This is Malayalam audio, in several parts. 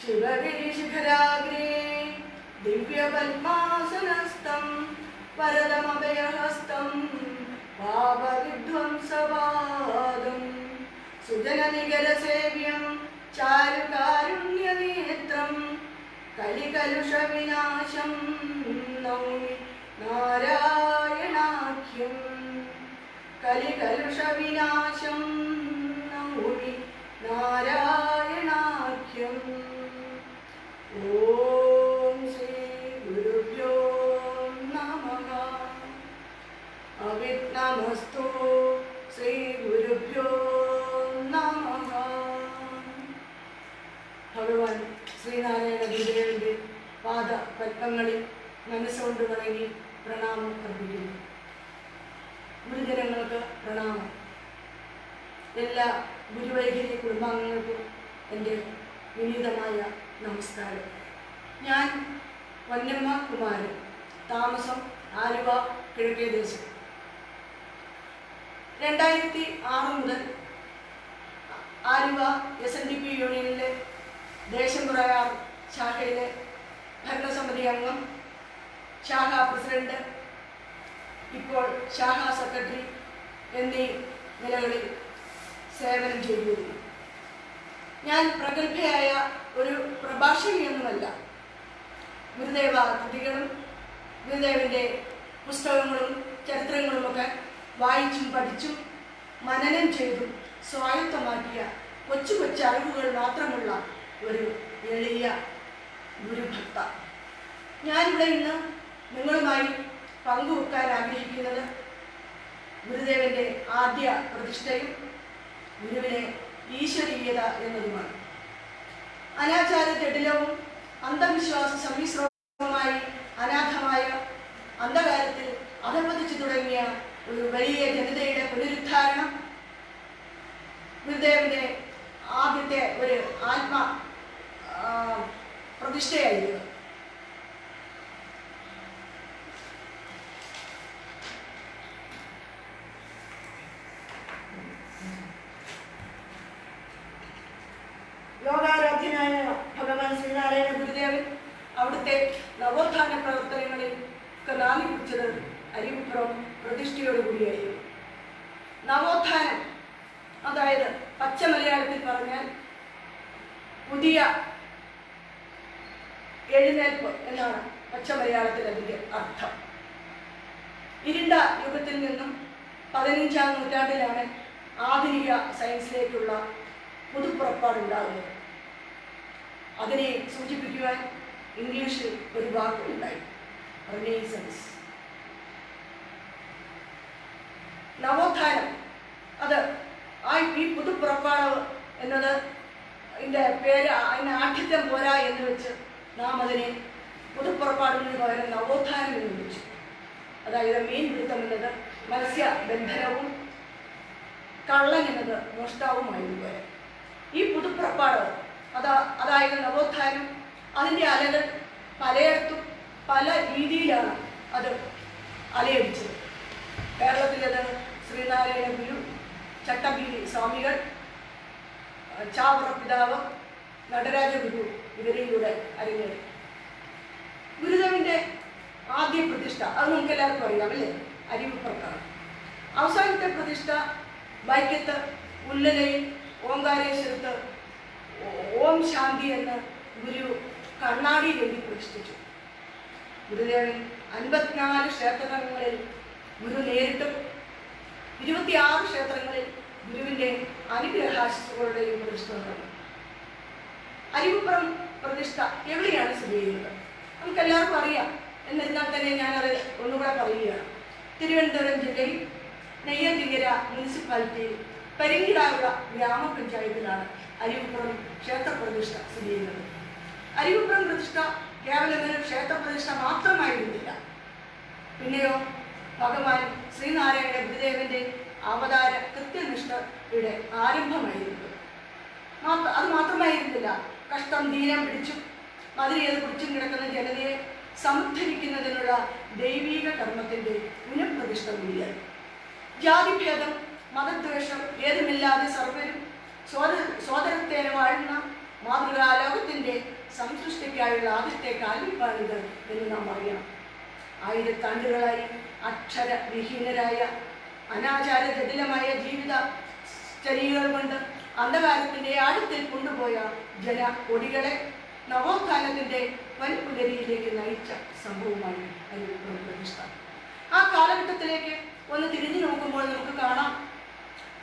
शिवगिरिशिखराग्रे दिव्यपद्मासनस्थं वरदमभयहस्तं पापविध्वंसवादं सुजननिगरसेव्यं चारुकारुण्यनेत्रं कलिकलुषविनाशं नौमि नारायणाख्यं कलिकलुषविनाशं नौमि नारायणाख्यम् ओम श्री गुरुभ्यो नमः अविघ्नमस्तु श्री गुरुभ्यो नमः ഭഗവാൻ ശ്രീനാരായണ ഗുരുദേവന്റെ പാദ പത്മങ്ങളിൽ മനസ്സുകൊണ്ട് വണങ്ങി പ്രണാമം അർപ്പിക്കുന്നു. ഗുരുജനങ്ങൾക്ക് പ്രണാമം. എല്ലാ ഗുരുവൈഖരി കുടുംബാംഗങ്ങൾക്കും എൻ്റെ വിനീതമായ നമസ്കാരം. ഞാൻ പൊന്നമ്മ കുമാരൻ, താമസം ആലുവ കിഴക്കേ ദേശം. 2006 മുതൽ ആലുവ SNDP യൂണിയനിലെ ദേശംപുറയാർ ശാഖയിലെ ഭരണസമിതി അംഗം, ശാഖാ പ്രസിഡന്റ്, ഇപ്പോൾ ശാഖാ സെക്രട്ടറി എന്നീ നിലകളിൽ സേവനം ചെയ്തു വരുന്നു. ഞാൻ പ്രഗത്ഭയായ ഒരു പ്രഭാഷകയൊന്നുമല്ല. ഗുരുദേവ കൃതികളും ഗുരുദേവൻ്റെ പുസ്തകങ്ങളും ചരിത്രങ്ങളുമൊക്കെ വായിച്ചും പഠിച്ചും മനനം ചെയ്തും സ്വായത്തമാക്കിയ കൊച്ചു കൊച്ചു അറിവുകൾ മാത്രമുള്ള ഒരു എളിയ ഗുരുഭക്ത. ഞാനിവിടെ ഇന്ന് നിങ്ങളുമായി പങ്കുവെക്കാൻ ആഗ്രഹിക്കുന്നത് ഗുരുദേവൻ്റെ ആദ്യ പ്രതിഷ്ഠയും ഗുരുവിനെ ഈശ്വരീയത എന്നതുമാണ്. അനാചാര ജടിലവും അന്ധവിശ്വാസ സമ്മിശ്രവുമായി അനാഥമായ അന്ധകാരത്തിൽ അധപതിച്ചു തുടങ്ങിയ ഒരു വലിയ ജനതയുടെ പുനരുദ്ധാരണം ഗുരുദേവന്റെ ആദ്യത്തെ ഒരു ആത്മ പ്രതിഷ്ഠയായിരുന്നു. ലോകാരാധ്യനായ ഭഗവാൻ ശ്രീനാരായണ ഗുരുദേവൻ അവിടുത്തെ നവോത്ഥാന പ്രവർത്തനങ്ങളിൽ നാന്ദി കുറിച്ചത് അരിവിപ്പുറം പ്രതിഷ്ഠയോടുകൂടിയായിരുന്നു. നവോത്ഥാനം, അതായത് പച്ച മലയാളത്തിൽ പറഞ്ഞാൽ പുതിയ എഴുന്നേൽപ്പ് എന്നാണ് പച്ച മലയാളത്തിൽ അതിൻ്റെ അർത്ഥം. ഇരുണ്ട യുഗത്തിൽ നിന്നും 15-ാം നൂറ്റാണ്ടിലാണ് ആധുനിക സയൻസിലേക്കുള്ള പുതുപ്പുറപ്പാടുണ്ടാകുന്നത്. അതിനെ സൂചിപ്പിക്കുവാൻ ഇംഗ്ലീഷിൽ ഒരു വാക്കുണ്ടായി, റിനൈസൻസ്. നവോത്ഥാനം, അത് ഈ പുതുപ്പുറപ്പാട് എന്നത് ഇതിൻ്റെ പേര്, അതിന് ആഠ്യത്വം പോരാ എന്ന് വെച്ച് നാം അതിനെ പുതുപ്പുറപ്പാടിന് പകരം നവോത്ഥാനം എന്ന് വിളിച്ചു. അതായത് മീൻ പിടുത്തം എന്നത് മത്സ്യബന്ധനവും കള്ളൻ എന്നത് മോഷ്ടാവുമായതുപോലെ ഈ പുതുപ്പുറപ്പാട് അതായത് നവോത്ഥാനം, അതിൻ്റെ അലകൾ പലയിടത്തും പല രീതിയിലാണ് അത് അലയടിച്ചത്. കേരളത്തിലത് ശ്രീനാരായണ ഗുരു, ചട്ടമ്പി സ്വാമികൾ, ചാവറ പിതാവ്, നടരാജ ഗുരു ഇവരിലൂടെ അരങ്ങേറി. ഗുരുദേവന്റെ ആദ്യ പ്രതിഷ്ഠ അത് നമുക്ക് എല്ലാവർക്കും അറിയാം അല്ലേ, അരിവിപ്പുറത്താണ്. അവസാനത്തെ പ്രതിഷ്ഠ വൈക്കത്ത് ഉല്ലലയിൽ ഓംകാരേശ്വരത്ത് ഓം ശാന്തി എന്ന് ഗുരു കണ്ണാടിയിൽ എഴുതി പ്രതിഷ്ഠിച്ചു. ഗുരുദേവൻ 54 ക്ഷേത്രങ്ങളിൽ ഗുരു നേരിട്ടും 26 ക്ഷേത്രങ്ങളിൽ ഗുരുവിൻ്റെ അനുഗ്രഹാശിസുകളുടെയും പ്രതിഷ്ഠ നടന്നു. അരിവിപ്പുറം പ്രതിഷ്ഠ എവിടെയാണ് സ്ഥിതി ചെയ്യുന്നത് നമുക്കെല്ലാവർക്കും അറിയാം. എന്നിരുന്നാൽ തന്നെ ഞാനത് ഒന്നുകൂടെ പറയുകയാണ്. തിരുവനന്തപുരം ജില്ലയിൽ നെയ്യാറ്റിൻകര മുനിസിപ്പാലിറ്റിയിൽ പരിങ്കിടാവുള്ള ഗ്രാമപഞ്ചായത്തിലാണ് അരിവിപ്പുറം ക്ഷേത്രപ്രതിഷ്ഠ സ്ഥിതി ചെയ്യുന്നത്. അരിവിപ്പുറം പ്രതിഷ്ഠ കേവലം ഒരു ക്ഷേത്രപ്രതിഷ്ഠ മാത്രമായിരുന്നില്ല. പിന്നെയോ ഭഗവാൻ ശ്രീനാരായണ ഗുരുദേവന്റെ അവതാര കൃത്യനിഷ്ഠയുടെ ആരംഭമായിരുന്നു. അത് മാത്രമായിരുന്നില്ല, കഷ്ടം ദീനം പിടിച്ചും മതിലേത് കുടിച്ചും കിടക്കുന്ന ജനതയെ സമുദ്ധരിക്കുന്നതിനുള്ള ദൈവീക കർമ്മത്തിൻ്റെ പുനഃപ്രതിഷ്ഠ കൂടിയായി. ജാതിഭേദം, മതദ്വേഷം ഏതുമില്ലാതെ സർവരും സോദരത്തേനെ വാഴുന്ന മാതൃകാലോകത്തിൻ്റെ സംസൃഷ്ടിക്കായുള്ള ആദ്യത്തെ കാൽവെപ്പാണിത് എന്ന് നാം അറിയണം. ആയിരത്താണ്ടുകളായി അക്ഷരവിഹീനരായ അനാചാര ജടിലമായ ജീവിത ചര്യകൾ കൊണ്ട് അന്ധകാരത്തിന്റെ ആഴത്തിൽ കൊണ്ടുപോയ ജനകൊടികളെ നവോത്ഥാനത്തിന്റെ വൻപുലരിയിലേക്ക് നയിച്ച സംഭവമാണ് അരിവിപ്പുറം പ്രതിഷ്ഠ. ആ കാലഘട്ടത്തിലേക്ക് ഒന്ന് തിരിഞ്ഞു നോക്കുമ്പോൾ നമുക്ക് കാണാം,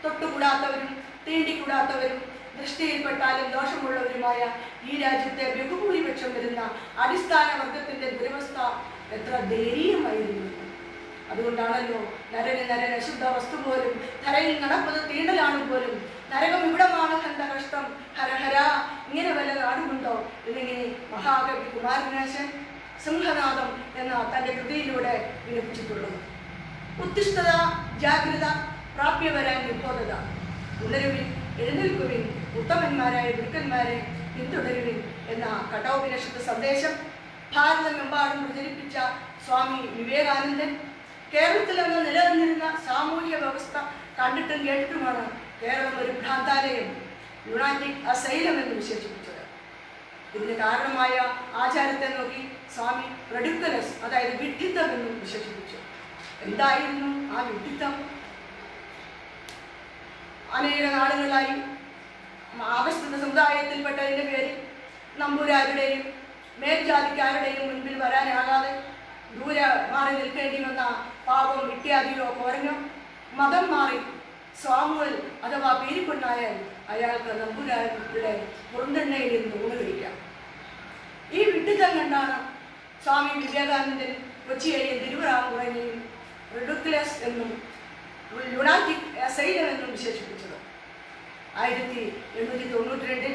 തൊട്ടുകൂടാത്തവരും തീണ്ടിക്കൂടാത്തവരും ദൃഷ്ടിയിൽപ്പെട്ടാലും ദോഷമുള്ളവരുമായ ഈ രാജ്യത്തെ ബഹുഭൂരിപക്ഷം വരുന്ന അടിസ്ഥാന വർഗത്തിന്റെ ദുരവസ്ഥ എത്ര ദയനീയമായിരുന്നു. അതുകൊണ്ടാണല്ലോ നരന് അശുദ്ധ വസ്തു പോലും ധരയിൽ നടപ്പത് തീണ്ടലാണ് പോലും, നരകം ഇവിടമാണ് കണ്ട കഷ്ടം, ഹരഹര ഇങ്ങനെ വല്ല നാടുമുണ്ടോ എന്നിങ്ങനെ മഹാകവി കുമാരനാശൻ സിംഹനാദം എന്ന തൻ്റെ കൃതിയിലൂടെ വിലപിച്ചിട്ടുള്ളത്. ഉത്തിഷ്ഠത, ജാഗ്രത, പ്രാപ്യവരാൻ നിബോധത, ഉണരുവിൻ, എഴുന്നേൽക്കുവിൻ, ഉത്തമന്മാരായ ഗുരുക്കന്മാരെ പിന്തുടരുവിൻ എന്ന കഠോപനിഷത്ത് സന്ദേശം ഭാരതമെമ്പാടും പ്രചരിപ്പിച്ച സ്വാമി വിവേകാനന്ദൻ കേരളത്തിൽ നിന്ന് നിലനിന്നിരുന്ന സാമൂഹ്യ വ്യവസ്ഥ കണ്ടിട്ടും കേട്ടിട്ടുമാണ് കേരളം ഒരു ഭ്രാന്താലയം, യുണാറ്റിക് അസൈലം എന്ന് വിശേഷിപ്പിച്ചത്. ഇതിന് കാരണമായ ആചാരത്തെ നോക്കി സ്വാമി റെഡിക്കുലസ്, അതായത് വിഡ്ഢിത്തം എന്നും വിശേഷിപ്പിച്ചു. എന്തായിരുന്നു ആ വിഡ്ഢിത്തം? അനേക നാളുകളായി ആവശ്യത സമുദായത്തിൽപ്പെട്ടതിൻ്റെ പേരിൽ നമ്പൂരാരുടെയും മേൽജാതിക്കാരുടെയും മുൻപിൽ വരാനാകാതെ ദൂരെ മാറി നിൽക്കേണ്ടി വന്ന പാപം ഇത്യാദിയോ കുറഞ്ഞോ മതം മാറി സ്വാമുവൽ അഥവാ പീരിപ്പൊണ്ണായാൽ അയാൾക്ക് നമ്പൂരാരുടെ പുറന്തെണ്ണയിൽ നിന്ന് ഊണ് കഴിക്കാം. ഈ വിഡ്ഢിത്തം കണ്ടാണ് സ്വാമി വിവേകാനന്ദൻ കൊച്ചിയെയും തിരുവിതാംകൂറിനെയും റിഡിക്കുലസ് എന്നും ലുണാറ്റിക് അസൈലം എന്നും വിശേഷിപ്പിച്ചത്. 1892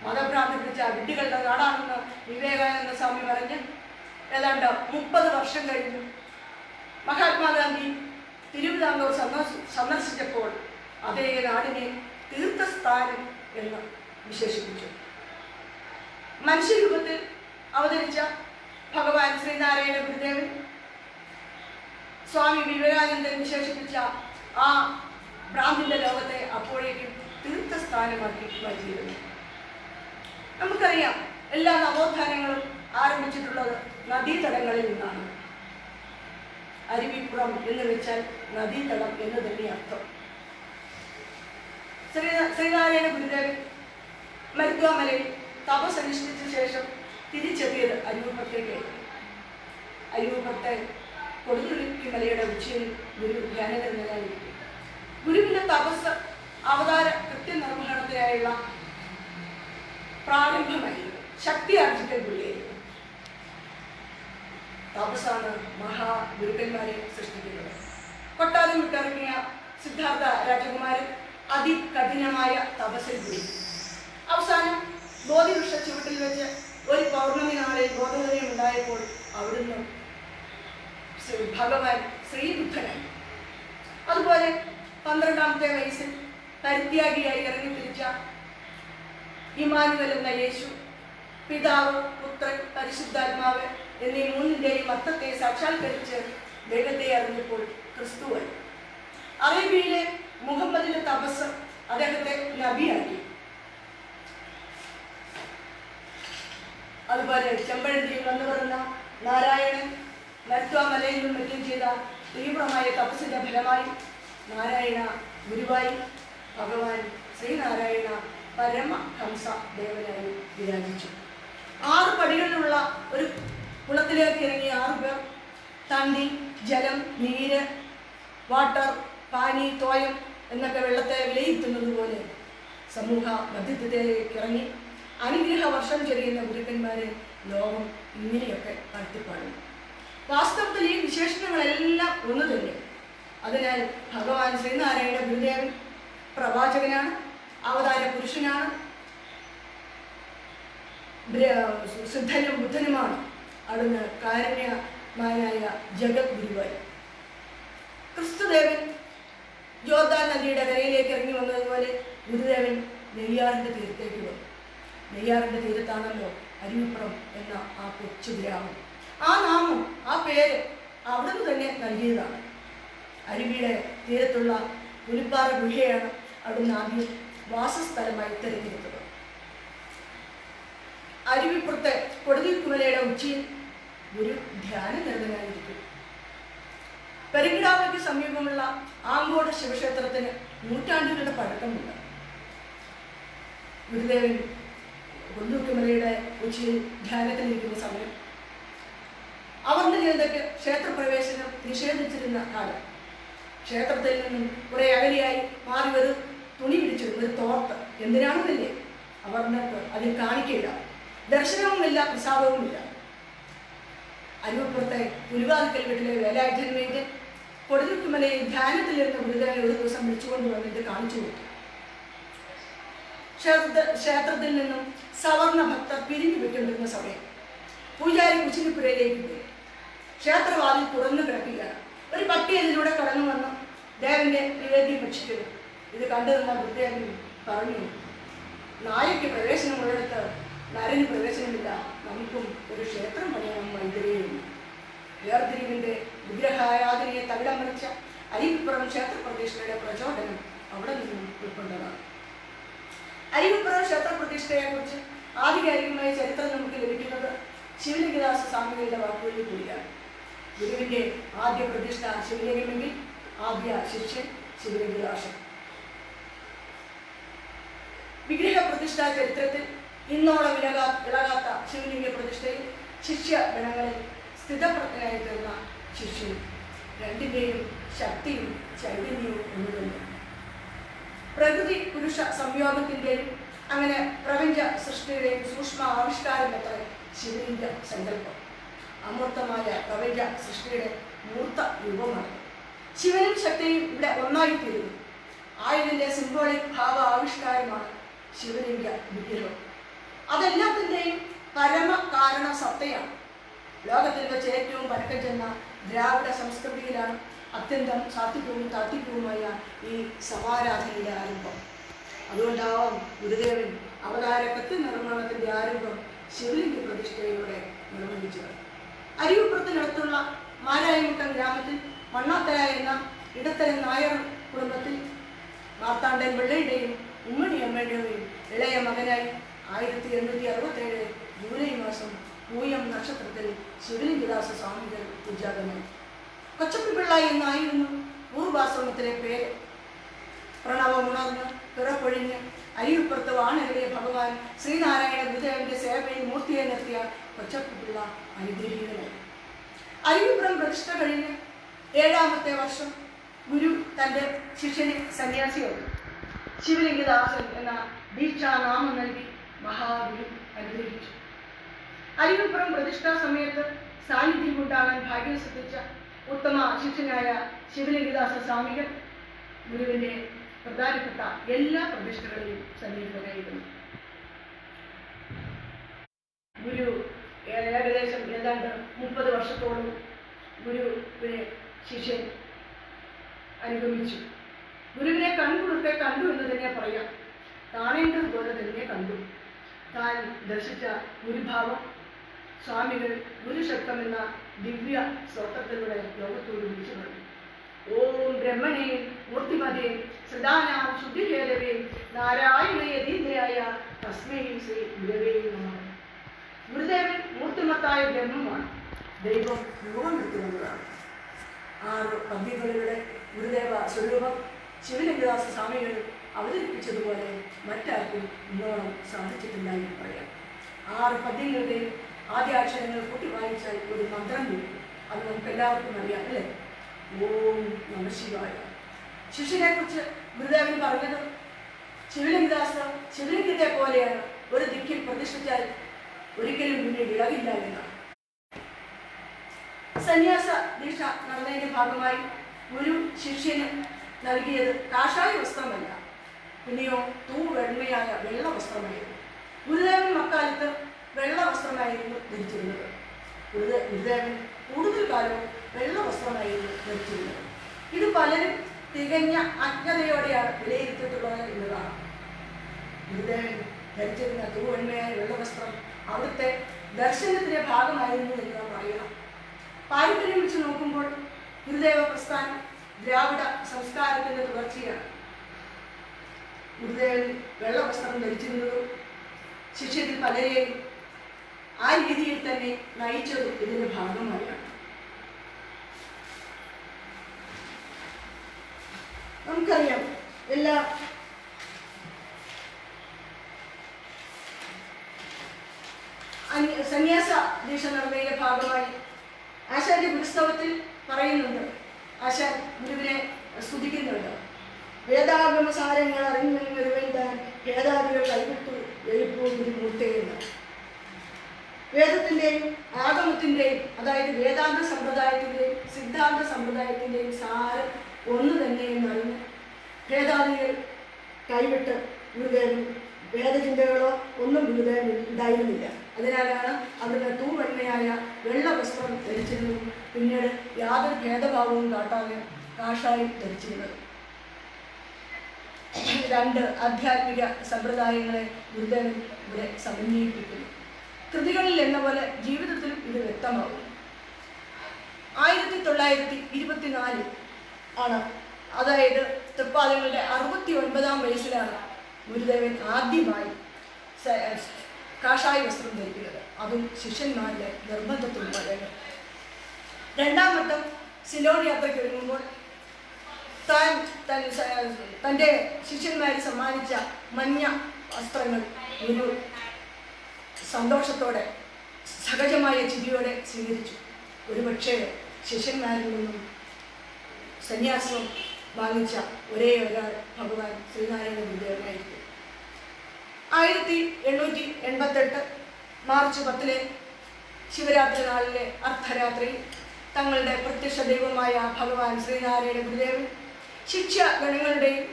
മതഭ്രാന്തി പിടിച്ച വിഡ്ഢികളുടെ നാടാണെന്ന് വിവേകാനന്ദ സ്വാമി പറഞ്ഞ് ഏതാണ്ട് 30 വർഷം കഴിഞ്ഞു മഹാത്മാഗാന്ധി തിരുവിതാംകൂർ സന്ദർശിച്ചപ്പോൾ അതേ നാടിനെ തീർത്ഥസ്ഥാനം എന്ന് വിശേഷിപ്പിച്ചു. മനുഷ്യരൂപത്തിൽ അവതരിച്ച ഭഗവാൻ ശ്രീനാരായണ ഗുരുദേവൻ സ്വാമി വിവേകാനന്ദൻ വിശേഷിപ്പിച്ച ആ ഭ്രാന്തിന്റെ ലോകത്തെ അപ്പോഴേക്കും തീർത്ഥസ്ഥാനമാക്കി മാറ്റിയിരുന്നു. നമുക്കറിയാം, എല്ലാ നവോത്ഥാനങ്ങളും ആരംഭിച്ചിട്ടുള്ളത് നദീതടങ്ങളിൽ നിന്നാണ്. അരുവിപ്പുറം എന്ന് വെച്ചാൽ നദീതടം എന്ന് തന്നെ അർത്ഥം. ശ്രീനാരായണ ഗുരുദേവൻ മരുത്വാമലയിൽ തപസ്സനുഷ്ഠിച്ച ശേഷം തിരിച്ചെത്തിയത് അരുവിപ്പുറത്തേക്കായിരുന്നു. അരുവിപ്പുറത്തെ കൊടുതുരുക്കി മലയുടെ ഉച്ചയിൽ ഗുരു ധ്യാനനിരതനായിരിക്കും. ഗുരുവിന്റെ തപസ് അവതാര കൃത്യനിർവഹണത്തിനായുള്ള പ്രാരംഭമായിരുന്നു. ശക്തി ആർജിക്കൽ ഗുരുവായിരുന്നു. തപസ്സാണ് മഹാഗുരുക്കന്മാരെ സൃഷ്ടിക്കുന്നത്. കൊട്ടാരം വിട്ടിറങ്ങിയ സിദ്ധാർത്ഥ രാജകുമാരൻ അതികഠിനമായ തപസ്സിൽ കൂടി അവസാനം ബോധിവൃക്ഷ ചുവട്ടിൽ വെച്ച് ഒരു പൗർണമി നാളിൽ ബോധോദയം ഉണ്ടായപ്പോൾ അവിടുന്ന് ഭഗവാൻ ശ്രീബുദ്ധനായി. അതുപോലെ 12ാമത്തെ വയസ്സിൽ പരിത്യാഗിയായി ഇറങ്ങി തിരിച്ച ഇമ്മാനുവൽ എന്ന യേശു, പിതാവ്, പുത്രൻ, പരിശുദ്ധാത്മാവ് എന്നീ മൂന്നിൻ്റെയും അർത്ഥത്തെ സാക്ഷാത്കരിച്ച് ദൈവത്തെ അറിഞ്ഞപ്പോൾ ക്രിസ്തുവായി. അറേബ്യയിലെ മുഹമ്മദിന്റെ തപസ് അദ്ദേഹത്തെ നബിയാക്കി. അതുപോലെ ചെമ്പഴന്തിയിൽ വന്നു പറഞ്ഞ നാരായണൻ മരുത്വാമലയിലും മറ്റും ചെയ്ത തീവ്രമായ തപസ്സിന്റെ ഫലമായി നാരായണ ഗുരുവായി ഭഗവാൻ ശ്രീനാരായണ പരമഹംസ ദേവനായി വിരാജിച്ചു. 6 പടികളിലുള്ള ഒരു കുളത്തിലേക്ക് ഇറങ്ങിയ 6 പേർ തണ്ടി, ജലം, നീര്, വാട്ടർ, പാനി, തോയം എന്നൊക്കെ വെള്ളത്തെ വിലയിരുത്തുന്നത് പോലെ സമൂഹ മധ്യത്തിലേക്ക് ഇറങ്ങി അനുഗ്രഹ വർഷം ചെറിയുന്ന ഗുരുക്കന്മാരെ ലോകം ഇങ്ങനെയൊക്കെ നടത്തിപ്പാടുന്നു. വാസ്തവത്തിൽ ഈ വിശേഷണങ്ങളെല്ലാം ഒന്ന് തന്നെ. അതിനാൽ ഭഗവാൻ ശ്രീനാരായണ ഗുരുദേവൻ പ്രവാചകനാണ്, അവതാര പുരുഷനാണ്, സിദ്ധനും ബുദ്ധനുമാണ്. അവിടുന്ന് കാരുണ്യമാനായ ജഗത് ഗുരുവായി. ക്രിസ്തുദേവൻ ജോർദാൻ നദിയുടെ കരയിലേക്ക് ഇറങ്ങി വന്നതുപോലെ ഗുരുദേവൻ നെയ്യാറിൻ്റെ തീരത്തേക്ക് വന്നു. നെയ്യാറിൻ്റെ തീരത്താണല്ലോ അരുവിപ്പുറം എന്ന ആ കൊച്ചു ഗ്രാമം. ആ നാമം, ആ പേര് അവിടുന്ന് തന്നെ നൽകിയതാണ്. അരുവിയുടെ തീരത്തുള്ള പുലിപ്പാറ ഗുഹയാണ് അവിടുന്ന് ആദ്യം വാസസ്ഥലമായി തിരഞ്ഞെടുത്തത്. അരുവിപ്പുറത്തെ കൊടുതിൽക്കുമലയുടെ ഉച്ചിയിൽ ഗുരു ധ്യാനനിരതനായിരിക്കും. പെരുങ്കിടാവയ്ക്ക് സമീപമുള്ള ആങ്കോട് ശിവക്ഷേത്രത്തിന് നൂറ്റാണ്ടുകളുടെ പഴക്കമുണ്ട്. ഗുരുദേവൻ കൊടുതിൽക്കുമലയുടെ ഉച്ചിയിൽ ധ്യാനത്തിലിരിക്കുന്ന സമയം അവർണ്ണ ജനതയ്ക്ക് ക്ഷേത്രപ്രവേശനം നിഷേധിച്ചിരുന്ന കാലം. ക്ഷേത്രത്തിൽ നിന്നും കുറെ അകലെയായി മാറി ഒരു തുണി പിടിച്ചിരുന്ന ഒരു തോർത്ത്. എന്തിനാണെന്നില്ലേ? അവർണ്ണർക്ക് അതിൽ കാണിക്കയില്ല, ദർശനവുമില്ല, പ്രസാദവുമില്ല. അരുവിപ്പുറത്തെ പുലിവാതിക്കൽ വീട്ടിലെ വേലായുധൻ വൈദ്യൻ കൊടുതിൽക്കുമലയിൽ ധ്യാനത്തിലിരുന്ന ഗുരുദേവനെ ഒരു ദിവസം വിളിച്ചുകൊണ്ട് വന്നിട്ട് കാണിച്ചു കൊടുത്തു. ക്ഷേത്രത്തിൽ നിന്നും സവർണ ഭക്തർ പിരിഞ്ഞു വിട്ടുകൊണ്ടിരുന്ന സമയം പൂജാരി കുച്ചിനിപ്പുരയിലേക്ക് പോയി. ക്ഷേത്രവാതിൽ തുറന്നു കിടക്കുകയാണ്. ഒരു പട്ടി അതിലൂടെ കടന്നു വന്ന് ദേവന്റെ നിവേദ്യം ഭക്ഷിക്കുന്നു. ഇത് കണ്ടു നിന്ന ഗുരുദേവൻ പറഞ്ഞു, നായയ്ക്ക് പ്രവേശനമുള്ളിടത്ത് നരന് പ്രവേശനമില്ല, നമുക്കും ഒരു ക്ഷേത്രം പണിയണം വൈദ്യരെയും. വേർതിരിവിന്റെ വിഗ്രഹാരാധനയെ തകിടമറിച്ച അരുവിപ്പുറം ക്ഷേത്രപ്രതിഷ്ഠയുടെ പ്രചോദനം അവിടെ നിന്നും ഉൾക്കൊണ്ടതാണ്. അരുവിപ്പുറം ക്ഷേത്രപ്രതിഷ്ഠയെക്കുറിച്ച് ആധികാരികമായ ചരിത്രം നമുക്ക് ലഭിക്കുന്നത് ശിവലിംഗദാസ സ്വാമികളുടെ വാക്കുകളിൽ കൂടിയാണ്. ഗുരുവിന്റെ ആദ്യ പ്രതിഷ്ഠ ശിവലിംഗമെങ്കിൽ ആദ്യ ശിഷ്യൻ ശിവലിംഗദാസൻ. വിഗ്രഹ പ്രതിഷ്ഠാ ചരിത്രത്തിൽ ഇന്നോളം ഇളകാത്ത ശിവലിംഗ പ്രതിഷ്ഠയിൽ ശിഷ്യ ഗണങ്ങളിൽ സ്ഥിതപ്രജ്ഞനായി തീർന്ന ശിഷ്യൻ. രണ്ടിന്റെയും ശക്തിയും ചൈതന്യവും ഒന്നുതന്നെ. പ്രകൃതി പുരുഷ സംയോഗത്തിന്റെയും അങ്ങനെ പ്രപഞ്ച സൃഷ്ടിയുടെയും സൂക്ഷ്മ ആവിഷ്കാരം എത്ര ശിവലിംഗ സങ്കല്പം. അമൂർത്തമായ പ്രപഞ്ച സൃഷ്ടിയുടെ മൂർത്ത രൂപമാണ്. ശിവനും ശക്തിയും ഇവിടെ ഒന്നായിത്തീരുന്നു. ആയുധന്റെ സിംബോളിക് ഭാവ ആവിഷ്കാരമാണ് ശിവലിംഗ വിഗ്രഹം. അതെല്ലാത്തിൻ്റെയും പരമ കാരണ സത്തയാണ്. ലോകത്തിൽ വെച്ച് ഏറ്റവും പഴക്കം ചെന്ന ദ്രാവിഡ സംസ്കൃതിയിലാണ് അത്യന്തം സാത്വികവും താത്വികവുമായ ഈ സമാരാധനയുടെ ആരംഭം. അതുകൊണ്ടാവാം ഗുരുദേവൻ അവതാര കത്ത് നിർമ്മാണത്തിന്റെ ആരംഭം ശിവലിംഗ പ്രതിഷ്ഠയിലൂടെ നിർവഹിച്ചത്. അരുവിപ്പുറത്തിനടുത്തുള്ള മാരായമുട്ടം ഗ്രാമത്തിൽ മണ്ണാത്തര എന്ന ഇടത്തരം നായർ കുടുംബത്തിൽ മാർത്താണ്ഡൻ വെള്ളയുടെയും ഉമ്മണിയമ്മയുടെയും ഇളയ മകനായി 1867 ജൂലൈ മാസം പൂയം നക്ഷത്രത്തിൽ ശിവലിംഗദാസ സ്വാമികൾ പൂജാതനായി. കൊച്ചപ്പിള്ള എന്നായിരുന്നു പൂർവാശ്രമത്തിലെ പേര്. പ്രണവമുണർന്ന് പിറപ്പൊഴിഞ്ഞ് അരുവിപ്പുറത്ത് വാണരുടെ ഭഗവാൻ ശ്രീനാരായണ ഗുരുദേവന്റെ സേവയിൽ മൂർത്തിയെ നിർത്തിയ കൊച്ചപ്പിള്ള അനുഗ്രഹീതനായി. അരുവിപ്പുറം പ്രതിഷ്ഠ കഴിഞ്ഞ് 7ാമത്തെ വർഷം ഗുരു തൻ്റെ ശിഷ്യനെ സന്യാസിയായി ശിവലിംഗദാസൻ എന്ന ദീക്ഷാനാമം നൽകി മഹാഗുരു അനുഗ്രഹിച്ചു. അരുവിപ്പുറം പ്രതിഷ്ഠാ സമയത്ത് സാന്നിധ്യമുണ്ടാകാൻ ഭാഗ്യം സിദ്ധിച്ച ഉത്തമ ശിഷ്യനായ ശിവലിംഗദാസ സ്വാമികൾ ഗുരുവിന്റെ പ്രധാനപ്പെട്ട എല്ലാ പ്രതിഷ്ഠകളിലും സന്നിഹിതനായിരുന്നു. ഗുരു ഏകദേശം ഏതാണ്ട് 30 വർഷത്തോളം ഗുരുവിനെ ശിഷ്യൻ അനുഗമിച്ചു. ഗുരുവിനെ കൺകുളിർക്കെ കണ്ടു എന്ന് തന്നെ പറയാം. കാണേണ്ടതുപോലെ തന്നെ കണ്ടു. താൻ ദർശിച്ച ഗുരുഭാവം സ്വാമികൾ ഗുരുശക്തം എന്ന ദിവ്യ സ്തോത്രത്തിലൂടെ ലോകത്തോട് വിളിച്ചു പറഞ്ഞു. ഓം ബ്രഹ്മണേ മൂർത്തിമതേ സദാനാം ശുദ്ധിഹേരവേ നാരായണയതീന്ദ്രയായ തസ്മൈ ശ്രീ ഗുരവേ നമഃ. ഗുരുദേവൻ മൂർത്തിമത്തായ ബ്രഹ്മമാണ്. ദൈവം രൂപം എടുത്തുകൊണ്ടതാണ്. 6 പദ്യങ്ങളിലൂടെ ഗുരുദേവ സ്വരൂപം ശിവലിംഗദാസ സ്വാമികൾ അവതരിപ്പിച്ചതുപോലെ മറ്റാർക്കും ഇന്നോളം സാധിച്ചിട്ടില്ല എന്ന് പറയാം. 6 പദ്യങ്ങളുടെയും ആദ്യാക്ഷരങ്ങൾ കൂട്ടി വായിച്ചാൽ ഒരു മന്ത്രം കിട്ടും. അത് നമുക്ക് എല്ലാവർക്കും അറിയാം, അല്ലേ? ഓം നമഃശിവായ. ശിഷ്യനെ കുറിച്ച് ഗുരുദേവൻ പറഞ്ഞത് ശിവലിംഗദാസ ശിവലിംഗത്തെ പോലെയാണ്, ഒരു ദിക്കിൽ പ്രതിഷ്ഠിച്ചാൽ ഒരിക്കലും പിന്നീട് ഇളകില്ല എന്നാണ്. സന്യാസ ദീക്ഷ നടന്നതിന്റെ ഭാഗമായി ഗുരു ശിഷ്യന് നൽകിയത് കാഷായ വസ്ത്രമല്ല, പിന്നെയോ വെണ്മയായ വെള്ള വസ്ത്രമായിരുന്നു. ഗുരുദേവൻ അക്കാലത്ത് വെള്ള വസ്ത്രമായിരുന്നു ധരിച്ചിരുന്നത്. ഗുരുദേവൻ കൂടുതൽ കാലവും വെള്ള വസ്ത്രമായിരുന്നു ധരിച്ചിരുന്നത്. ഇത് പലരും തികഞ്ഞ അജ്ഞതയോടെയാണ് വിലയിരുത്തിയിട്ടുള്ളത് എന്നതാണ്. ഗുരുദേവൻ ധരിച്ചിരുന്ന വെണ്മയായ വെള്ള വസ്ത്രം അവിടുത്തെ ദർശനത്തിന്റെ ഭാഗമായിരുന്നു എന്ന് നാം അറിയണം. പാരമ്പര്യം വെച്ച് നോക്കുമ്പോൾ ഗുരുദേവ പ്രസ്ഥാനം ദ്രാവിഡ സംസ്കാരത്തിന്റെ തുടർച്ചയാണ്. ഗുരുദേവൻ വെള്ള വസ്ത്രം ധരിച്ചിരുന്നതും ശിഷ്യരിൽ പലരെയും ആ രീതിയിൽ തന്നെ നയിച്ചത് ഇതിന്റെ ഭാഗമായാണ്. നമുക്കറിയാം എല്ലാ സന്യാസ ദീക്ഷ നടന്നതിന്റെ ഭാഗമായി ആശാന്റെ പുസ്തകത്തിൽ പറയുന്നുണ്ട്. ആശാൻ ഗുരുവിനെ സ്തുതിക്കുന്നുണ്ട്. വേദാഗമസാരങ്ങൾ അറിഞ്ഞൊരുവൻ ഭേദാദികൾ കൈവിട്ടു എഴുപ്പൂ ഗുരുമൂർത്തേന്ന്. വേദത്തിൻ്റെയും ആഗമത്തിൻ്റെയും, അതായത് വേദാന്ത സമ്പ്രദായത്തിൻ്റെയും സിദ്ധാന്ത സമ്പ്രദായത്തിൻ്റെയും സാരം ഒന്ന് തന്നെ എന്നറിഞ്ഞ് ഭേദാദികൾ കൈവിട്ട് ഗുരുദേവൻ വേദചിന്തകളോ ഒന്നും ഗുരുദേവൻ ഉണ്ടായിരുന്നില്ല. അതിനാലാണ് അതിന് തൂവെണ്ണയായ വെള്ള വസ്ത്രം ധരിച്ചിരുന്നതും പിന്നീട് യാതൊരു ഭേദഭാവവും കാട്ടാതെ കാഷായം ധരിച്ചിരുന്നത്. രണ്ട് ആധ്യാത്മിക സമ്പ്രദായങ്ങളെ ഗുരുദേവൻ ഇവിടെ സമന്വയിപ്പിക്കുന്നു. കൃതികളിൽ എന്ന പോലെ ജീവിതത്തിലും ഇത് വ്യക്തമാകും. 1924 ആണ്, അതായത് തൃപ്പാദങ്ങളുടെ 69ാം വയസ്സിലാണ് ഗുരുദേവൻ ആദ്യമായി കാഷായ വസ്ത്രം ധരിക്കുന്നത്. അതും ശിഷ്യന്മാരുടെ നിർബന്ധത്തിലൂടെ. രണ്ടാം വട്ടം സിലോൺ യാത്രയ്ക്ക് ഒരുങ്ങുമ്പോൾ തൻ്റെ ശിഷ്യന്മാരെ സമ്മാനിച്ച മഞ്ഞ വസ്ത്രങ്ങൾ ഒരു സന്തോഷത്തോടെ സഹജമായ ചിരിയോടെ സ്വീകരിച്ചു. ഒരുപക്ഷെ ശിഷ്യന്മാരിൽ നിന്നും സന്യാസം വാങ്ങിച്ച ഒരേ ഒരാൾ ഭഗവാൻ ശ്രീനാരായണ ഗുരുദേവനായിരിക്കും. 1888 മാർച്ച് 10 ശിവരാത്രി നാളിലെ അർദ്ധരാത്രി തങ്ങളുടെ പ്രത്യക്ഷ ദൈവമായ ഭഗവാൻ ശ്രീനാരായണ ഗുരുദേവൻ ശിഷ്യഗണങ്ങളുടെയും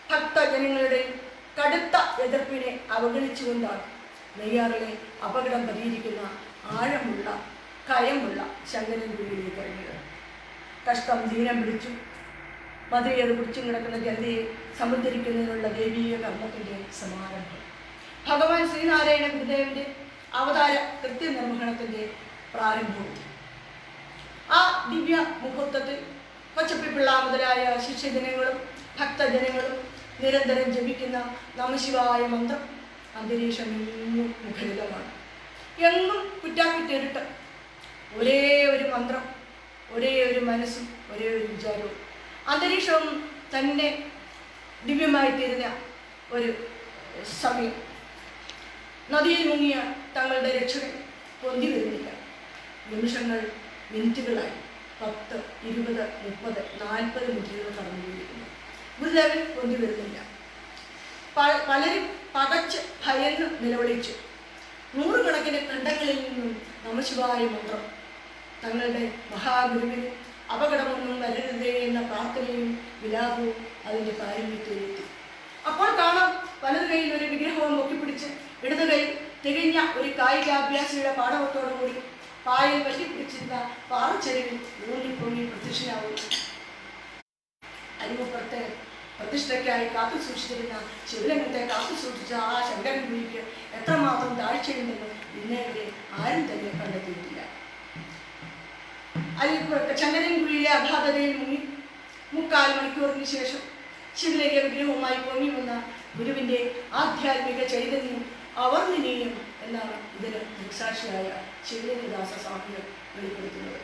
ഭക്തജനങ്ങളുടെയും കടുത്ത എതിർപ്പിനെ അവഗണിച്ചുകൊണ്ടാണ് നെയ്യാറിലെ അപകടം പരിഹരിക്കുന്ന ആഴമുള്ള കയമുള്ള ശങ്കരൻകുഴിയിലേക്ക് ഇറങ്ങിയത്. കഷ്ടം ദീനം പിടിച്ചു മധുരയത് കുടിച്ചും കിടക്കുന്ന ജനതയെ സമുദ്ധരിക്കുന്നതിനുള്ള ദൈവീക കർമ്മത്തിൻ്റെ സമാരംഭം. ഭഗവാൻ ശ്രീനാരായണ ഗുരുദേവന്റെ അവതാര കൃത്യനിർവഹണത്തിൻ്റെ പ്രാരംഭവും. ആ ദിവ്യ മുഹൂർത്തത്തിൽ കൊച്ചപ്പിപ്പിള്ള മുതലായ ശിഷ്യജനങ്ങളും ഭക്തജനങ്ങളും നിരന്തരം ജപിക്കുന്ന നമശിവായ മന്ത്രം അന്തരീക്ഷം എങ്ങും മുഖരിതമാണ്. എങ്ങും കുറ്റാക്കുറ്റിരുട്ട്. ഒരേ ഒരു മന്ത്രം, ഒരേ ഒരു മനസ്സും ഒരേ ഒരു വിചാരവും. അന്തരീക്ഷവും തന്നെ ദിവ്യമായി തീരുന്ന ഒരു സമയം. നദിയിൽ മുങ്ങിയ തങ്ങളുടെ രക്ഷകൻ പൊന്തി വരുന്നില്ല. നിമിഷങ്ങൾ മിനിറ്റുകളായി 10, 20, 30, 40 മിനിറ്റുകൾ കടന്നുപോയിരിക്കുന്നു. ഗുരുദേവൻ പൊന്തി വരുന്നില്ല. പലരും പകച്ച് ഭയന്ന് നിലവിളിച്ചു. 100 കണക്കിന് ഖണ്ഡങ്ങളിൽ നിന്നും നമശിവായ മന്ത്രം തങ്ങളുടെ മഹാഗുരുവിന് അപകടമൊന്നും വരരുതേ എന്ന പ്രാർത്ഥനയും വിലാപവും അതിൻ്റെ പാരമ്യത്തിലെത്തി. അപ്പോൾ കാണാം വലതു കൈയിൽ ഒരു വിഗ്രഹവും പൊക്കിപ്പിടിച്ച് ഇടതു കൈ തികഞ്ഞ ഒരു കായികാഭ്യാസിയുടെ പാടവത്തോടുകൂടി പായൽ പറ്റിപ്പിടിച്ചിരുന്ന പാറച്ചെരുവിൽ ഊന്നിപ്പൊങ്ങി പ്രത്യക്ഷനാവുന്നു. അരിമുപ്പുറത്തെ പ്രതിഷ്ഠയ്ക്കായി കാത്തു സൂക്ഷിച്ചിരുന്ന ശിവലിംഗത്തെ കാത്തു സൂക്ഷിച്ച ആ ശങ്കരൻകുഴിക്ക് എത്രമാത്രം താഴ്ചയുണ്ടെന്ന് ഇന്നേവരെ ആരും തന്നെ കണ്ടെത്തിയിട്ടില്ല. ശങ്കരൻകുഴിയിലെ അഗാധതയിൽ മുങ്ങി 3/4 മണിക്കൂറിന് ശേഷം ശിവലിംഗ വിഗ്രഹവുമായി പൊങ്ങി വന്ന ഗുരുവിൻ്റെ ആധ്യാത്മിക ചൈതന്യം അവർണ്ണനീയം എന്നാണ് ഇതിന് ദൃക്സാക്ഷിയായ ശിവലിംഗദാസ സ്വാമികൾ വെളിപ്പെടുത്തുന്നത്.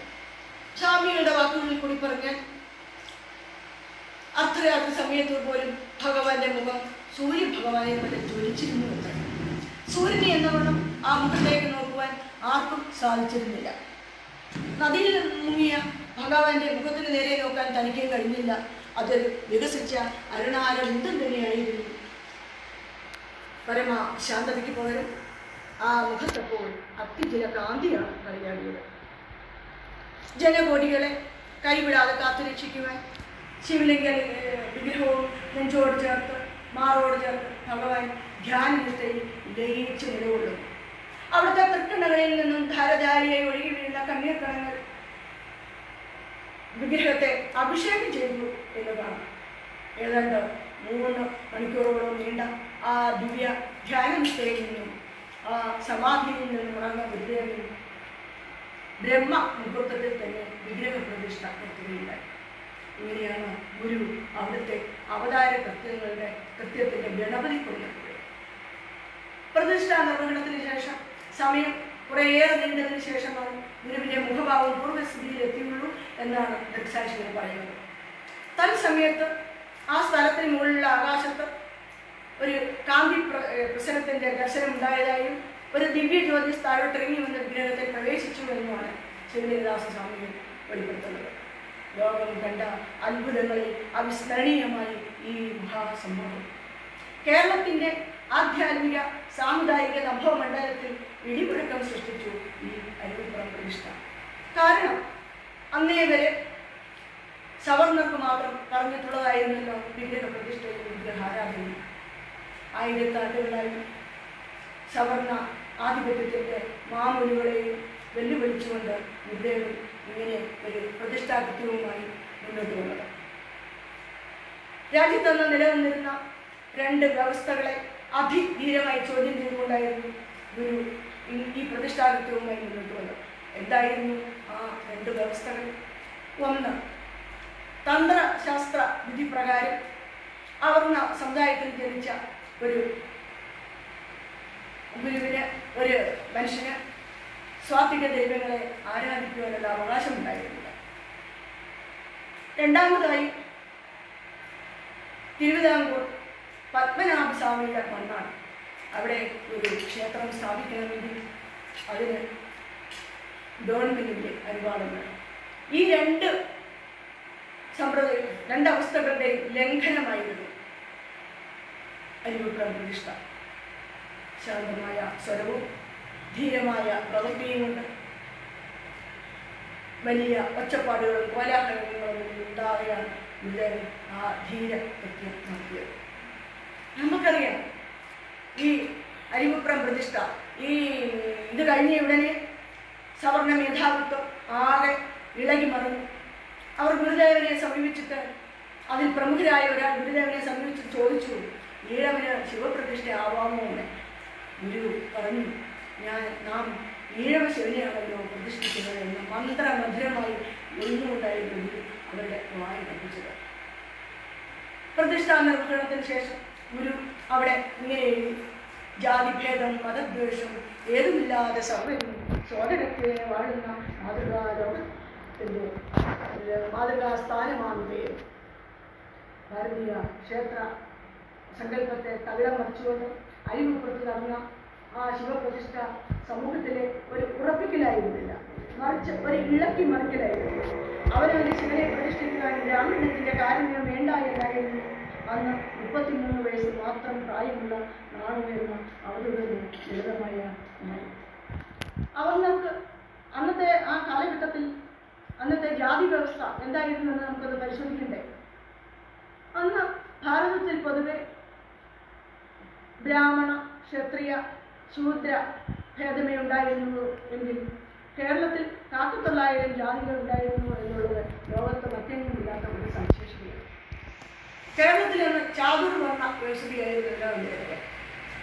സ്വാമികളുടെ വാക്കുകളിൽ കൂടി പറഞ്ഞാൽ അർദ്ധരാത്രി സമയത്ത് പോലും ഭഗവാന്റെ മുഖം സൂര്യഭഗവാനെ പോലെ ജ്വലിച്ചിരുന്നു എന്നാണ്. സൂര്യനെ എന്നവണ്ണം ആ മുഖത്തേക്ക് നോക്കുവാൻ ആർക്കും സാധിച്ചിരുന്നില്ല. നദിയിൽ മുങ്ങിയ ഭഗവാന്റെ മുഖത്തിന് നേരെ നോക്കാൻ തനിക്കും കഴിഞ്ഞില്ല. അതൊരു വികസിച്ച അരുണാര ബിന്ദം തന്നെയായിരുന്നു. പരമ ശാന്തതയ്ക്ക് പകരം ആ മുഖത്തപ്പോൾ അത്തിജല കാന്തിയാണ് കളിയാടിയത്. ജനകോടികളെ കൈവിടാതെ കാത്തുരക്ഷിക്കുവാൻ ശിവലിംഗ വിഗ്രഹവും നെഞ്ചോട് ചേർത്ത് മാറോട് ചേർത്ത് ഭഗവാൻ ധ്യാനത്തിൽ ലയിച്ച് നിലകൊള്ളും. അവിടുത്തെ തൃക്കണ്ണകളിൽ നിന്നും ധാരധാരിയായി ഒഴുകി വീഴുന്ന കണ്ണീർക്കണങ്ങൾ വിഗ്രഹത്തെ അഭിഷേകം ചെയ്തു എന്നതാണ്. ഏതാണ്ട് 3 മണിക്കൂറുകളോ നീണ്ട ആ ദിവ്യ ധ്യാനനിഷ്ഠയിൽ നിന്നും ആ സമാധിയിൽ നിന്നും ഉണർന്ന ഗുരുദേവൻ ബ്രഹ്മ മുഹൂർത്തത്തിൽ തന്നെ വിഗ്രഹ പ്രതിഷ്ഠ നടത്തുകയുണ്ടായി. ഇങ്ങനെയാണ് ഗുരു അവിടുത്തെ അവതാര കൃത്യത്തിൻ്റെ ഗണപതി കൊണ്ടുവരുന്നത്. പ്രതിഷ്ഠാ നിർവഹണത്തിന് ശേഷം സമയം കുറേയേറെ നീണ്ടതിന് ശേഷമാണ് ഗുരുവിന്റെ മുഖഭാവം പൂർവ്വസ്ഥിതിയിൽ എത്തിയുള്ളൂ എന്നാണ് ദൃക്സാക്ഷികൾ പറയുന്നത്. തത്സമയത്ത് ആ സ്ഥലത്തിന് മുകളിലുള്ള ആകാശത്ത് ഒരു കാന്തി പ്രസരത്തിന്റെ ദർശനം ഉണ്ടായതായും ഒരു ദിവ്യ ജ്യോതിസ് താഴോട്ടിറങ്ങി വന്ന വിഗ്രഹത്തിൽ പ്രവേശിച്ചു എന്നുമാണ് ശിവദാസ സ്വാമികൾ വെളിപ്പെടുത്തുന്നത്. ലോകം കണ്ട അത്ഭുതങ്ങളിൽ അവിസ്മരണീയമായി ഈ മഹാസംഭവം കേരളത്തിന്റെ ആധ്യാത്മിക സാമുദായിക നഭവമണ്ഡലത്തിൽ ഇടിമുഴക്കം സൃഷ്ടിച്ചു ഈ അരുവിപ്പുറം പ്രതിഷ്ഠ. കാരണം അന്നേ വരെ സവർണർക്ക് മാത്രം പറഞ്ഞിട്ടുള്ളതായിരുന്നല്ലോ വിഗ്രഹ പ്രതിഷ്ഠയും വിഗ്രഹാരാധനയും. 1000 ആണ്ടുകളായി സവർണ ആധിപത്യത്തിന്റെ മാമൂലുകളെയും വെല്ലുവിളിച്ചുകൊണ്ട് ഗുരുദേവൻ ഇങ്ങനെ ഒരു പ്രതിഷ്ഠാകൃത്യവുമായി മുന്നോട്ട് വന്നത്. രാജ്യത്തന്ന് നിലനിന്നിരുന്ന 2 വ്യവസ്ഥകളെ അതിധീരമായി ചോദ്യം ചെയ്തുകൊണ്ടായിരുന്നു ഗുരു ഈ പ്രതിഷ്ഠാകൃത്യവുമായി മുന്നോട്ട് വന്നത്. എന്തായിരുന്നു ആ 2 വ്യവസ്ഥകൾ? ഒന്ന്, തന്ത്രശാസ്ത്ര വിധി പ്രകാരം അവർണ സമുദായത്തിൽ ജനിച്ച ഒരു ഗുരുവിന്, ഒരു മനുഷ്യന് സ്വാത്വിക ദൈവങ്ങളെ ആരാധിക്കുവാനുള്ള അവകാശമുണ്ടായിരുന്നില്ല. രണ്ടാമതായി, തിരുവിതാംകൂർ പത്മനാഭസ്വാമിയുടെ മണ്ണാണ്. അവിടെ ഒരു ക്ഷേത്രം സ്ഥാപിക്കണമെങ്കിൽ അതിന് ഗവൺമെന്റിന്റെ അനുവാദം വേണം. ഈ 2 അവസ്ഥകളുടെ ലംഘനമായിരുന്നു അരുവിപ്പുറം പ്രതിഷ്ഠ. ശാന്തമായ സ്വരവും ധീരമായ പ്രവൃത്തിയും കൊണ്ട് വലിയ ഒച്ചപ്പാടുകളും കോലാഹലങ്ങളും ഉണ്ടാവുകയാണ് ഗുരുദേവൻ ആ ധീര കൃത്യം നടത്തിയത്. നമുക്കറിയാം, ഈ അരുവിപ്പുറം പ്രതിഷ്ഠ ഇത് കഴിഞ്ഞ ഉടനെ സവർണ മേധാവിത്വം ആകെ ഇളകി മറന്നു. അവർ ഗുരുദേവനെ സമീപിച്ചിട്ട്, അതിൽ പ്രമുഖരായ ഒരാൾ ഗുരുദേവനെ സമീപിച്ചിട്ട് ചോദിച്ചു, ഈഴവന് ശിവപ്രതിഷ്ഠ ആവാമോ എന്ന്. ഗുരു പറഞ്ഞു, നാം ഈഴവ ശിവനെയാണല്ലോ പ്രതിഷ്ഠിക്കുന്നത് എന്ന് മന്ത്രമധുരമായി ഒന്നുകൊണ്ടായിരുന്നു ഗുരു അവരുടെ വായ കൽപ്പിച്ചത്. പ്രതിഷ്ഠാ നിർവഹണത്തിന് ശേഷം ഗുരു അവിടെ ഇങ്ങനെ എഴുതി, ജാതിഭേദം മതദ്വേഷം ഏതുമില്ലാതെ സർവ്വരും സോദരത്തെ വാഴുന്ന മാതൃകാസ്ഥാനമാണ് പേര്. ഭാരതീയ ക്ഷേത്ര സങ്കല്പത്തെ തകിടം മറിച്ചുകൊണ്ട് അരുവിപ്പുറത്ത് നടന്ന ആ ശിവപ്രതിഷ്ഠ സമൂഹത്തിലെ ഒരു ഉറപ്പിക്കലായിരുന്നില്ല, മറിച്ച് ഒരു ഇളക്കി മറിക്കലായിരുന്നു. അവരവന്റെ ശിവനെ പ്രതിഷ്ഠിക്കുവാൻ ബ്രാഹ്മണത്തിന്റെ കാരുണ്യം വേണ്ട എന്നായിരുന്നു അന്ന് 33 വയസ്സ് മാത്രം പ്രായമുള്ള നാടുവരുന്ന അവരുടെ ലളിതമായ അവർക്ക് അന്നത്തെ ആ കാലഘട്ടത്തിൽ അന്നത്തെ ജാതി വ്യവസ്ഥ എന്തായിരുന്നു എന്ന് നമുക്കത് പരിശോധിക്കണ്ടേ. അന്ന് ഭാരതത്തിൽ പൊതുവെ ബ്രാഹ്മണ, ക്ഷത്രിയ, ശൂദ്ര ഭേദമേ ഉണ്ടായിരുന്നു എങ്കിൽ കേരളത്തിൽ 900 ജാതികൾ ഉണ്ടായിരുന്നു എന്നുള്ളത് ലോകത്ത് മറ്റെങ്ങുമില്ലാത്ത ഒരു സവിശേഷതയാണ്. കേരളത്തിൽ നിന്ന് ചാതുർവർണ്ണ വ്യവസ്ഥയായിരുന്നു ഉണ്ടാവുന്നത്.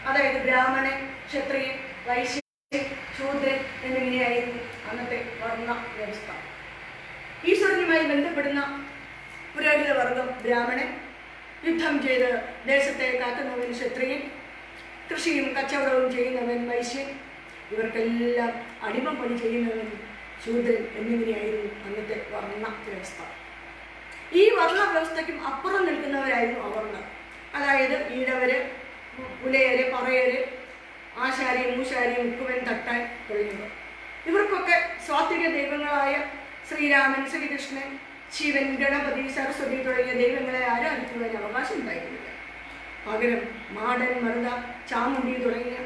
അതായത് ബ്രാഹ്മണൻ, ക്ഷത്രിയൻ, വൈശ്യൻ, ശൂദ്രൻ എന്നിങ്ങനെയായിരുന്നു അന്നത്തെ വർണ്ണ വ്യവസ്ഥ. ഈശ്വരനുമായി ബന്ധപ്പെടുന്ന പുരോഹിത വർഗം ബ്രാഹ്മണൻ, യുദ്ധം ചെയ്ത് ദേശത്തെ കാക്കുന്നവൻ ക്ഷത്രിയൻ, കൃഷിയും കച്ചവടവും ചെയ്യുന്നവൻ വൈശ്യൻ, ഇവർക്കെല്ലാം അടിമപ്പണി ചെയ്യുന്നവൻ ശൂദ്രൻ എന്നിങ്ങനെയായിരുന്നു അന്നത്തെ വർണ്ണ വ്യവസ്ഥ. ഈ വർണ്ണ വ്യവസ്ഥയ്ക്കും അപ്പുറം നിൽക്കുന്നവരായിരുന്നു അവർണ്ണർ. അതായത് ഈഴവര്, പുലയര്, പറയര്, ആശാരി, മൂശാരി, മുക്കുവൻ, തട്ടാൻ തുടങ്ങിയവർ. ഇവർക്കൊക്കെ സ്വാത്വിക ദൈവങ്ങളായ ശ്രീരാമൻ, ശ്രീകൃഷ്ണൻ, ശിവൻ, ഗണപതി, സരസ്വതി തുടങ്ങിയ ദൈവങ്ങളെ ആരാധിക്കുവാൻ അവകാശം ഉണ്ടായിരുന്നില്ല. പകരം മാടൻ, മറുത, ചാമുണ്ടി തുടങ്ങിയ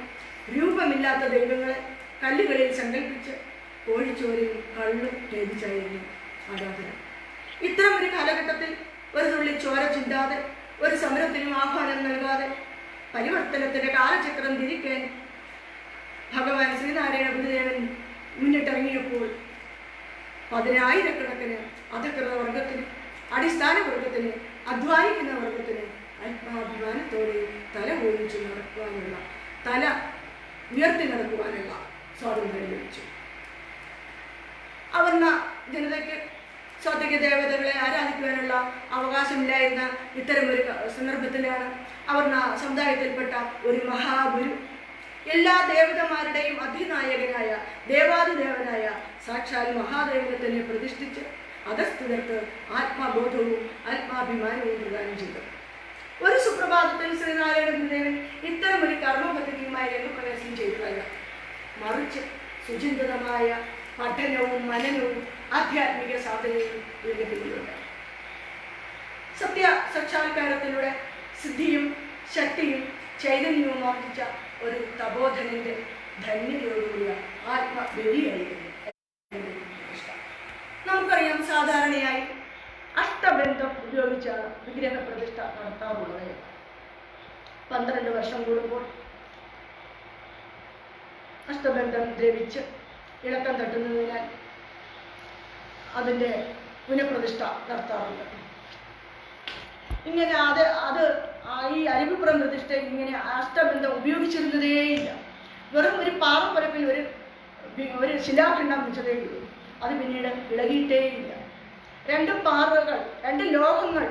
രൂപമില്ലാത്ത ദൈവങ്ങളെ കല്ലുകളിൽ സങ്കല്പിച്ച് കോഴിച്ചോരയും കള്ളും ഭേദിച്ചായിരുന്നു ആരാധന. ഇത്തരം ഒരു കാലഘട്ടത്തിൽ ഒരു തുള്ളി ചോര ചിന്താതെ, ഒരു സമരത്തിനും ആഹ്വാനം നൽകാതെ പരിവർത്തനത്തിന്റെ കാലചക്രം തിരിക്കാൻ ഭഗവാൻ ശ്രീനാരായണ ഗുരുദേവൻ മുന്നിട്ടിറങ്ങിയപ്പോൾ 10,000-കണക്കിന് അധകൃത വർഗത്തിന്, അടിസ്ഥാന വർഗത്തിന്, അധ്വാനിക്കുന്ന വർഗത്തിന് ആത്മാഭിമാനത്തോടെ തല ഓടിച്ചു നടക്കുവാനുള്ള, തല ഉയർത്തി നടക്കുവാനുള്ള സ്വാതന്ത്ര്യം ലഭിച്ചു. അവർണ്ണ ജനതയ്ക്ക് സ്വാത്വിക ദേവതകളെ ആരാധിക്കുവാനുള്ള അവകാശമില്ലായിരുന്ന ഇത്തരമൊരു സന്ദർഭത്തിലാണ് അവർണ്ണ സമുദായത്തിൽപ്പെട്ട ഒരു മഹാഗുരു എല്ലാ ദേവതമാരുടെയും അധിനായകനായ ദേവാദിദേവനായ സാക്ഷാൽ മഹാദേവനെ തന്നെ പ്രതിഷ്ഠിച്ച് അധസ്ഥിതർക്ക് ആത്മബോധവും ആത്മാഭിമാനവും പ്രദാനം ചെയ്തു. ഒരു സുപ്രഭാതത്തിൽ ശ്രീനാരായണ ഗുരുദേവൻ ഇത്തരം ഒരു കർമ്മ പദ്ധതിയുമായി രംഗപ്രവേശനം ചെയ്തതല്ല, മറിച്ച് സുചിന്തിതമായ പഠനവും മനനവും ആധ്യാത്മിക സാധനയും ഇതിന്റെ പിന്നിലുണ്ട്. സത്യ സാക്ഷാത്കാരത്തിലൂടെ സിദ്ധിയും ശക്തിയും ചൈതന്യവും ആർജിച്ച ഒരു തപോധനന്റെ ധന്യതയോടുകൂടിയ ആത്മബലിയായിരുന്നു. നമുക്കറിയാം, സാധാരണയായി അഷ്ടബന്ധം ഉപയോഗിച്ചാണ് വിഗ്രഹ പ്രതിഷ്ഠ നടത്താറുള്ളത്. 12 വർഷം കൂടുമ്പോൾ അഷ്ടബന്ധം ദ്രവിച്ച് ഇളക്കം തട്ടുന്നതിനാൽ അതിൻ്റെ പുനഃപ്രതിഷ്ഠ നടത്താറുണ്ട്. ഇങ്ങനെ ഈ അരുവിപ്പുറം പ്രതിഷ്ഠ ഇങ്ങനെ അഷ്ടബന്ധം ഉപയോഗിച്ചിരുന്നതേയില്ല. വെറും ഒരു പാറപ്പരപ്പിൽ ഒരു ശിലാഖണ്ഡം വെച്ചതേയുള്ളൂ. അത് പിന്നീട് ഇളകിയിട്ടേയില്ല. 2 പാറകൾ, 2 ലോഹങ്ങൾ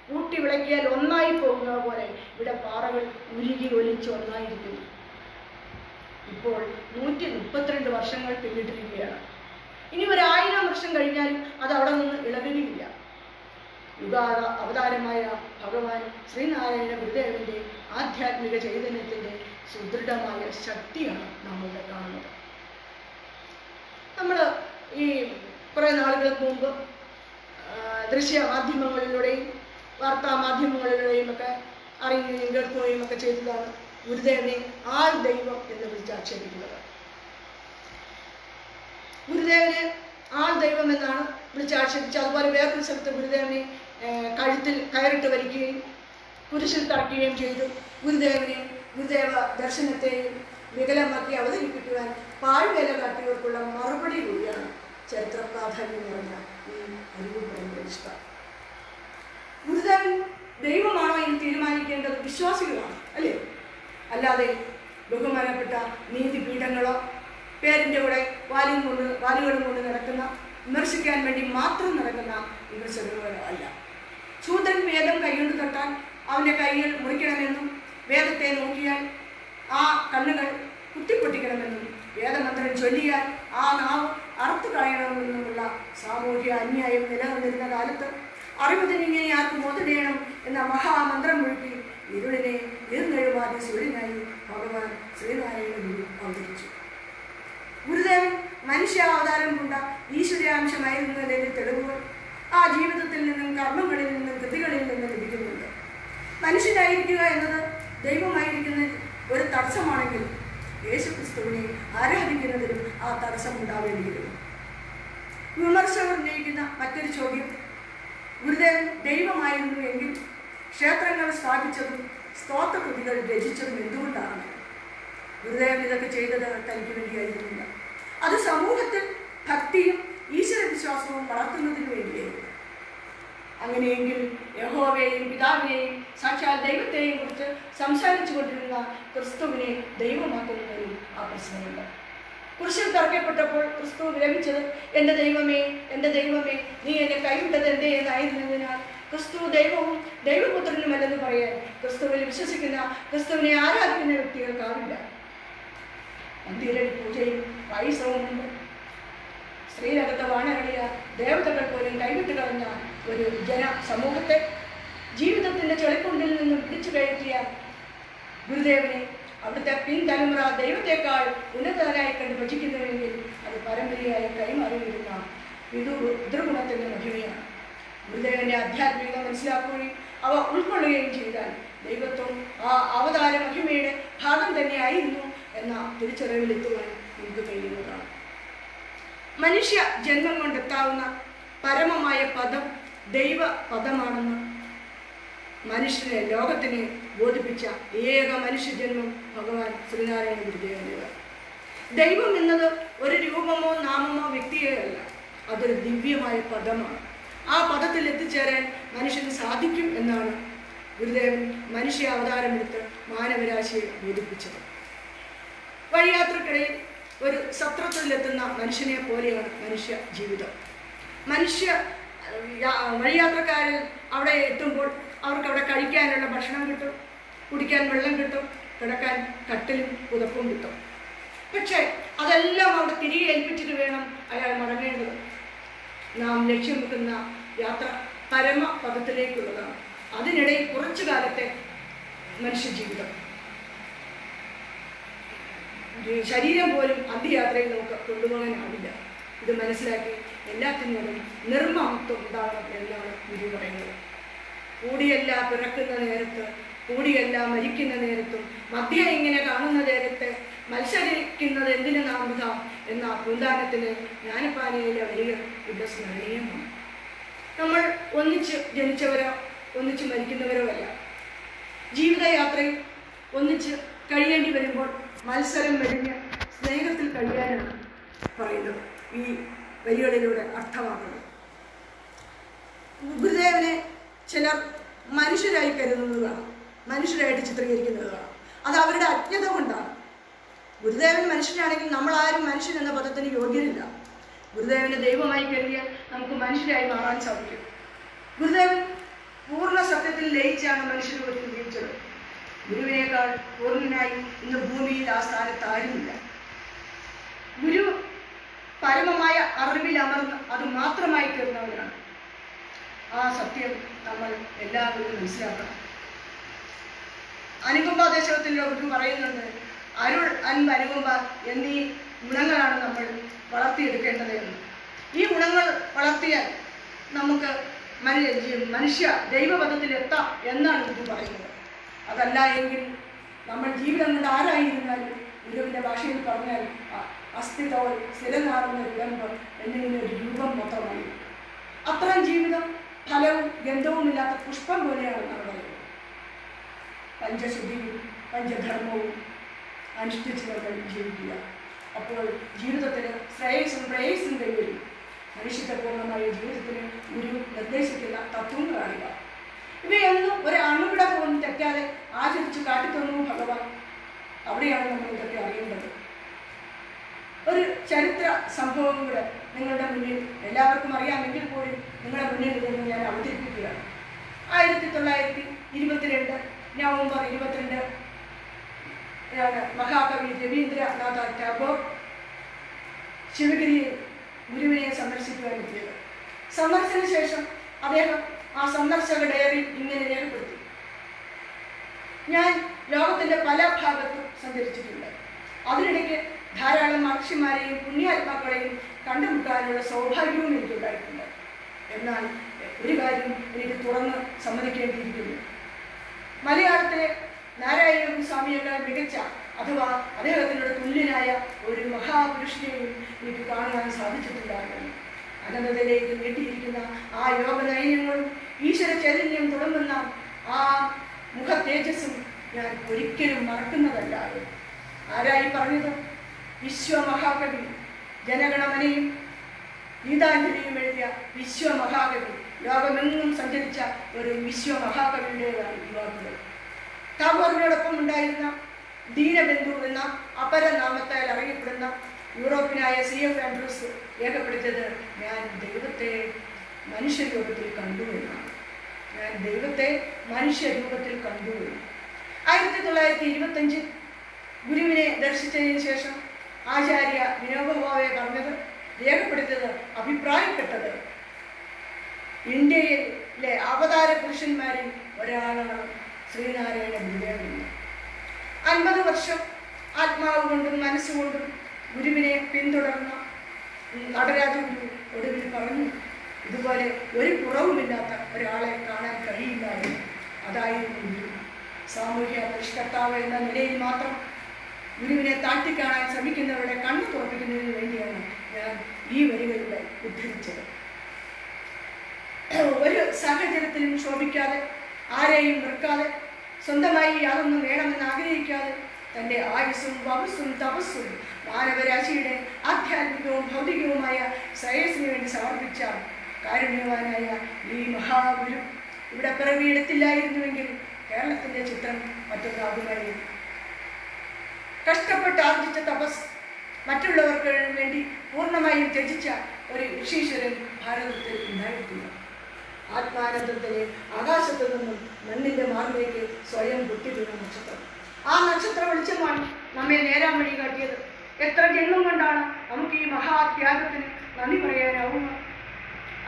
കൂട്ടി വിളക്കിയാൽ ഒന്നായി പോകുന്നത് പോലെ ഇവിടെ പാറകൾ ഉരുകി ഒലിച്ച് ഒന്നായിരിക്കുന്നു. ഇപ്പോൾ 132 വർഷങ്ങൾ പിന്നിട്ടിരിക്കുകയാണ്. ഇനി 1000 വർഷം കഴിഞ്ഞാലും അത് അവിടെ നിന്ന് ഇളകുകയില്ല. യുഗാത അവതാരമായ ഭഗവാൻ ശ്രീനാരായണ ഗുരുദേവന്റെ ആധ്യാത്മിക ചൈതന്യത്തിന്റെ സുദൃഢമായ ശക്തിയാണ് നമ്മളുടെ കാണുന്നത്. നമ്മൾ ഈ കുറേ നാളുകൾക്ക് മുമ്പ് ദൃശ്യ മാധ്യമങ്ങളിലൂടെയും വാർത്താ മാധ്യമങ്ങളിലൂടെയും ഒക്കെ അറിയുകയും കേൾക്കുകയും ഒക്കെ ചെയ്തതാണ് ഗുരുദേവനെ ആൾ ദൈവം എന്ന് വിളിച്ചാക്ഷേപിക്കുന്നത്. ഗുരുദേവനെ ആൾ ദൈവം എന്നാണ് വിളിച്ചാക്ഷേപിച്ചത്. അതുപോലെ വേറൊരു സ്ഥലത്ത് ഗുരുദേവനെ കഴുത്തിൽ കയറിട്ട് വലിക്കുകയും കുരിശിൽ തറയ്ക്കുകയും ചെയ്തു. ഗുരുദേവ ദർശനത്തെയും വികലമാക്കി അവതരിപ്പിക്കുവാൻ പാഴ്വേല കാട്ടിയവർക്കുള്ള മറുപടി കൂടിയാണ് ചരിത്ര പ്രാധാന്യം നിറഞ്ഞ ഈ അരുവിപ്പുറം പ്രതിഷ്ഠ. ഗുരുദേവൻ ദൈവമാണോ എന്ന് തീരുമാനിക്കേണ്ടത് വിശ്വാസികളാണ്, അല്ലേ? അല്ലാതെ ബഹുമാനപ്പെട്ട നീതിപീഠങ്ങളോ പേരിൻ്റെ കൂടെ വാലുകളും കൊണ്ട് നടക്കുന്ന, വിമർശിക്കാൻ വേണ്ടി മാത്രം നടക്കുന്ന വിമർശകர்களോ അല്ല. ശൂദ്രൻ വേദം കൈകൊണ്ട് തൊട്ടാൽ അവൻ്റെ കൈകൾ മുറിക്കണമെന്നും വേദത്തെ നോക്കിയാൽ ആ കണ്ണുകൾ കുത്തിപ്പൊട്ടിക്കണമെന്നും വേദമന്ത്രം ചൊല്ലിയാൽ ആ നാവ് അറുത്തു കളയണമെന്നുമുള്ള സാമൂഹിക അന്യായം നിലനിന്നിരുന്ന കാലത്ത് അറിവതിനിങ്ങനെ ആർക്കും മോതിടയണം എന്ന മഹാമന്ത്രം മുഴുക്കി ഇരുളിനെ ഇരുന്നെഴുവാതെ സൂര്യനായി ഭഗവാൻ ശ്രീനാരായണ ഗുരു അവതരിച്ചു. ഗുരുദേവൻ മനുഷ്യാവതാരം കൊണ്ട ഈശ്വരാംശമായിരുന്നതിൻ്റെ തെളിവുകൾ ആ ജീവിതത്തിൽ നിന്നും കർമ്മങ്ങളിൽ നിന്നും കൃതികളിൽ നിന്നും ലഭിക്കുന്നുണ്ട്. മനുഷ്യനായിരിക്കുക എന്നത് ദൈവമായിരിക്കുന്ന ഒരു തടസ്സമാണെങ്കിൽ യേശുക്രിസ്തുവിനെ ആരാധിക്കുന്നതിലും ആ തടസ്സം ഉണ്ടാവേണ്ടിയിരുന്നു. വിമർശകർ ഉന്നയിക്കുന്ന മറ്റൊരു ചോദ്യം, ഗുരുദേവൻ ദൈവമായിരുന്നു എങ്കിൽ ക്ഷേത്രങ്ങൾ സ്ഥാപിച്ചതും സ്തോത്രകൃതികൾ രചിച്ചതും എന്തുകൊണ്ടാണ്? ഗുരുദേവൻ ഇതൊക്കെ ചെയ്തത് തനിക്ക് വേണ്ടിയായിരുന്നില്ല. അത് സമൂഹത്തിൽ ഭക്തിയും ഈശ്വരവിശ്വാസവും വളർത്തുന്നതിന് വേണ്ടിയായിരുന്നു. അങ്ങനെയെങ്കിൽ യഹോവയെയും പിതാവിനെയും സാക്ഷാൽ ദൈവത്തെയും കുറിച്ച് സംസാരിച്ചു കൊണ്ടിരുന്ന ക്രിസ്തുവിനെ ദൈവമാക്കുന്നതിനും ആ പ്രശ്നമുണ്ട്. കുരിശിൽ തറയ്ക്കപ്പെട്ടപ്പോൾ ക്രിസ്തു വിലപിച്ചത് എൻ്റെ ദൈവമേ, എൻ്റെ ദൈവമേ, നീ എന്നെ കൈവിട്ടത് എന്തേ എന്നായിരുന്നതിനാൽ ക്രിസ്തു ദൈവവും ദൈവപുത്രനുമല്ലെന്ന് പറയാൻ ക്രിസ്തുവിൽ വിശ്വസിക്കുന്ന, ക്രിസ്തുവിനെ ആരാധിക്കുന്ന വ്യക്തികൾക്കാവില്ല. മന്ദിരടി പൂജയും പായസവും ഉണ്ട്. സ്ത്രീരകത്ത് വാണകളിയ ദേവതകൾ പോലും കൈവിട്ട് കളഞ്ഞ ഒരു ജനസമൂഹത്തെ ജീവിതത്തിൻ്റെ ചെളിക്കുണ്ടിൽ നിന്നും പിടിച്ചു കയറ്റിയ ഗുരുദേവനെ അവിടുത്തെ പിൻതലമുറ ദൈവത്തെക്കാൾ ഉന്നതനായി കണ്ട് ഭജിക്കുന്നുവെങ്കിൽ അത് പരമ്പരയായി കൈമാറിയിരുന്ന പിതൃഗുണത്തിൻ്റെ മഹിമയാണ്. ഗുരുദേവന്റെ ആധ്യാത്മികത മനസ്സിലാക്കുകയും അവ ഉൾക്കൊള്ളുകയും ചെയ്താൽ ദൈവത്വം ആ അവതാര മഹിമയുടെ ഭാഗം തന്നെയായിരുന്നു എന്ന തിരിച്ചറിവിലെത്തുവാൻ നമുക്ക് കഴിയുന്നതാണ്. മനുഷ്യ ജന്മം കൊണ്ടെത്താവുന്ന പരമമായ പദം ദൈവ പദമാണെന്ന് മനുഷ്യനെ ലോകത്തിനെ ബോധിപ്പിച്ച ഏക മനുഷ്യജന്മം ഭഗവാൻ ശ്രീനാരായണ ഗുരുദേവൻ്റേത്. ദൈവം എന്നത് ഒരു രൂപമോ നാമമോ വ്യക്തിയോ അല്ല, അതൊരു ദിവ്യമായ പദമാണ്. ആ പദത്തിൽ എത്തിച്ചേരാൻ മനുഷ്യന് സാധിക്കും എന്നാണ് ഗുരുദേവൻ മനുഷ്യ അവതാരമെടുത്ത് മാനവരാശിയെ ബോധിപ്പിച്ചത്. വഴിയാത്രക്കിടയിൽ ഒരു സത്രത്തിലെത്തുന്ന മനുഷ്യനെ പോലെയാണ് മനുഷ്യ ജീവിതം. വഴിയാത്രക്കാരിൽ അവിടെ എത്തുമ്പോൾ അവർക്ക് അവിടെ കഴിക്കാനുള്ള ഭക്ഷണം കിട്ടും, കുടിക്കാൻ വെള്ളം കിട്ടും, കിടക്കാൻ കട്ടിലും പുതപ്പും കിട്ടും. പക്ഷേ അതെല്ലാം അവിടെ തിരികെ ഏൽപ്പിച്ചിട്ട് വേണം അയാൾ മടങ്ങേണ്ടത്. നാം ലക്ഷ്യം വെക്കുന്ന യാത്ര പരമപദത്തിലേക്കുള്ളതാണ്. അതിനിടയിൽ കുറച്ചു കാലത്തെ മനുഷ്യജീവിതം, ശരീരം പോലും അന്ത്യയാത്രയിൽ നമുക്ക് കൊണ്ടുപോകാനാവില്ല. ഇത് മനസ്സിലാക്കി എല്ലാത്തിനോടും നിർമ്മമത്വം ഉണ്ടാകണം എന്നാണ് ഗുരു പറയുന്നത്. കൂടിയല്ല പിറക്കുന്ന നേരത്ത്, കൂടിയല്ല മരിക്കുന്ന നേരത്തും, മധ്യ ഇങ്ങനെ കാണുന്ന നേരത്ത് മത്സരിക്കുന്നത് എന്തിനു നാം വൃഥ എന്ന പൂന്താനത്തിന് ജ്ഞാനപ്പാനയിലെ വരികൾ ഇവിടെ സ്മരണീയമാണ്. നമ്മൾ ഒന്നിച്ച് ജനിച്ചവരോ ഒന്നിച്ച് മരിക്കുന്നവരോ അല്ല. ജീവിതയാത്രയിൽ ഒന്നിച്ച് കഴിയേണ്ടി വരുമ്പോൾ മത്സരം വെടിഞ്ഞ് സ്നേഹത്തിൽ കഴിയാനാണ് പറയുന്നത് ഈ വരികളിലൂടെ അർത്ഥമാക്കുന്നത്. ഗുരുദേവനെ ചിലർ മനുഷ്യരായി കരുതുന്നത് കാണാം, മനുഷ്യരായിട്ട് ചിത്രീകരിക്കുന്നത് കാണാം. അത് അവരുടെ അജ്ഞത കൊണ്ടാണ്. ഗുരുദേവൻ മനുഷ്യനാണെങ്കിൽ നമ്മളാരും മനുഷ്യൻ എന്ന പദത്തിന് യോഗ്യരില്ല. ഗുരുദേവനെ ദൈവമായി കരുതിയാൽ നമുക്ക് മനുഷ്യരായി മാറാൻ സാധിക്കും. ഗുരുദേവൻ പൂർണ്ണ സത്യത്തിൽ ലയിച്ചാണ് മനുഷ്യരൂപത്തിൽ ജീവിച്ചത്. ഗുരുവിനേക്കാൾ പൂർണ്ണനായി ഇന്ന് ഭൂമിയിൽ ആ സ്ഥാനത്ത് ആരുമില്ല. ഗുരു പരമമായ അറിവിൽ അമർന്ന് അത് മാത്രമായി തീർന്നവരാണ്. ആ സത്യം നമ്മൾ എല്ലാവരും മനസ്സിലാക്കണം. അനുകമ്പാദേശത്തിൻ്റെ ഗുരു പറയുന്നുണ്ട്, അരുൾ, അൻപ്, അനുകമ്പ എന്നീ ഗുണങ്ങളാണ് നമ്മൾ വളർത്തിയെടുക്കേണ്ടത് എന്ന്. ഈ ഗുണങ്ങൾ വളർത്തിയാൽ നമുക്ക് മനുഷ്യ ദൈവപദത്തിലെത്താം എന്നാണ് ഗുരു പറയുന്നത്. അതല്ല എങ്കിൽ നമ്മൾ ജീവിതം കൊണ്ട് ആരായിരുന്നാലും ഗുരുവിൻ്റെ ഭാഷയിൽ പറഞ്ഞാൽ അസ്ഥിതോൽ സ്ഥിരനാറുന്ന വിളമ്പ് എന്നിങ്ങനെ ഒരു രൂപം മാത്രമായി. അത്തരം ജീവിതം ഫലവും ഗന്ധവുമില്ലാത്ത പുഷ്പം പോലെയാണെന്നാണ് പറയുന്നത്. പഞ്ചശുദ്ധിയും പഞ്ചധർമ്മവും അനുഷ്ഠിച്ച് ജീവിക്കുക. അപ്പോൾ ജീവിതത്തിന് ശ്രേയസ്സും പ്രേയസ്സും കൈവരും. മനുഷ്യത്വപൂർണ്ണമായ ജീവിതത്തിന് ഗുരു നിർദ്ദേശിക്കുന്ന തത്വങ്ങളാണിവ. ഇവയൊന്നും ഒരു അണുവിട പോലും തെറ്റാതെ ആചരിച്ചു കാട്ടിത്തന്നു ഭഗവാൻ. അവിടെയാണ് നമ്മൾ ഇതൊക്കെ അറിയേണ്ടത്. ഒരു ചരിത്ര സംഭവം കൂടെ നിങ്ങളുടെ മുന്നിൽ എല്ലാവർക്കും അറിയാമെങ്കിൽ കൂടി നിങ്ങളുടെ മുന്നിൽ ഇതൊന്ന് ഞാൻ അവതരിപ്പിക്കുകയാണ്. 1922 നവംബർ 22 മഹാകവി രവീന്ദ്രനാഥ ടാഗോർ ശിവഗിരിയിൽ ഗുരുവിനെ സന്ദർശിക്കുവാൻ എത്തിയത്. സന്ദർശന ശേഷം അദ്ദേഹം ആ സന്ദർശക ഡയറി ഇങ്ങനെ രേഖപ്പെടുത്തി: ഞാൻ ലോകത്തിൻ്റെ പല ഭാഗത്തും സഞ്ചരിച്ചിട്ടുണ്ട്. അതിനിടയ്ക്ക് ധാരാളം മഹർഷിമാരെയും പുണ്യാത്മാക്കളെയും കണ്ടുമുട്ടാനുള്ള സൗഭാഗ്യവും എനിക്കുണ്ടായിട്ടുണ്ട്. എന്നാൽ ഒരു കാര്യം എനിക്ക് തുറന്ന് സമ്മതിക്കേണ്ടിയിരിക്കുന്നു. മലയാളത്തിലെ നാരായണ സ്വാമിയേക്കാൾ മികച്ച അഥവാ അദ്ദേഹത്തിനോട് തുല്യനായ ഒരു മഹാപുരുഷനെയും എനിക്ക് കാണുവാൻ സാധിച്ചിട്ടുണ്ടായിരുന്നു. അനന്തതയിലേക്ക് നീട്ടിയിരിക്കുന്ന ആ യോഗ നയനങ്ങളും ഈശ്വര ചൈതന്യം തുടങ്ങുന്ന ആ മുഖ തേജസ്സും ഞാൻ ഒരിക്കലും മറക്കുന്നതല്ലാതെ. ആരായി പറഞ്ഞത്? വിശ്വമഹാകവി, ജനഗണമനയും ഗീതാഞ്ജലിയും എഴുതിയ വിശ്വമഹാകവി, ലോകമെങ്ങും സഞ്ചരിച്ച ഒരു വിശ്വമഹാകവിയുടേതാണ് ഈ വാക്കുകൾ. ടാഗോറിനോടൊപ്പം ഉണ്ടായിരുന്ന ദീനബന്ധു എന്ന അപരനാമത്താൽ അറിയപ്പെടുന്ന യൂറോപ്യനായ CF ആൻഡ്രൂസ് രേഖപ്പെടുത്തിയത് ഞാൻ ദൈവത്തെ മനുഷ്യരൂപത്തിൽ കണ്ടു എന്നാണ്. ഞാൻ ദൈവത്തെ മനുഷ്യരൂപത്തിൽ കണ്ടു എന്ന്. 1925 ഗുരുവിനെ ദർശിച്ചതിന് ശേഷം ആചാര്യ വിനോബ ഭാവെ പറഞ്ഞത്, രേഖപ്പെടുത്തിയത്, അഭിപ്രായപ്പെട്ടത് ഇന്ത്യയിലെ അവതാര പുരുഷന്മാരിൽ ഒരാളാണ് ശ്രീനാരായണ ഗുരുദേവൻ. 50 വർഷം ആത്മാവ് കൊണ്ടും മനസ്സുകൊണ്ടും ഗുരുവിനെ പിന്തുടർന്ന നടരാജ ഗുരു ഒടുവിൽ പറഞ്ഞു, ഇതുപോലെ ഒരു കുറവുമില്ലാത്ത ഒരാളെ കാണാൻ കഴിയില്ല എന്ന്. അതായിരുന്നു ഗുരു. സാമൂഹ്യ പരിഷ്കർത്താവ് എന്ന നിലയിൽ മാത്രം ഗുരുവിനെ താഴ്ത്തിക്കാണാൻ ശ്രമിക്കുന്നവരുടെ കണ്ണു തുറപ്പിക്കുന്നതിന് വേണ്ടിയാണ് ഞാൻ ഈ വരികളിലൂടെ ഉദ്ധരിച്ചത്. ഒരു സാഹചര്യത്തിലും ശോഭിക്കാതെ, ആരെയും വെറുക്കാതെ, സ്വന്തമായി യാതൊന്നും വേണമെന്ന് ആഗ്രഹിക്കാതെ, തൻ്റെ ആയുസ്സും വപസ്സും തപസ്സും മാനവരാശിയുടെ ആധ്യാത്മികവും ഭൗതികവുമായ ശ്രേയസ്സിന് വേണ്ടി സമർപ്പിച്ച കാരുണ്യവാനായ ഈ മഹാഗുരു ഇവിടെ പിറവിയെടുത്തില്ലായിരുന്നുവെങ്കിൽ കേരളത്തിൻ്റെ ചിത്രം മറ്റൊന്നാകുമായിരുന്നു. കഷ്ടപ്പെട്ട് ആർജിച്ച തപസ് മറ്റുള്ളവർക്ക് വേണ്ടി പൂർണ്ണമായും ത്യജിച്ച ഒരു ഋഷീശ്വരൻ ഭാരതത്തിൽ ഉണ്ടായിട്ടില്ല. ആത്മാനന്ദത്തിന് ആകാശത്തു നിന്നും മണ്ണിൻ്റെ മാറിലേക്ക് സ്വയം പൊട്ടിവീണ നക്ഷത്രം. ആ നക്ഷത്ര വെളിച്ചമാണ് നമ്മെ നേരാൻ വഴി കാട്ടിയത്. എത്ര ജന്മം കൊണ്ടാണ് നമുക്ക് ഈ മഹാത്യാഗത്തിന് നന്ദി പറയാനാവുക?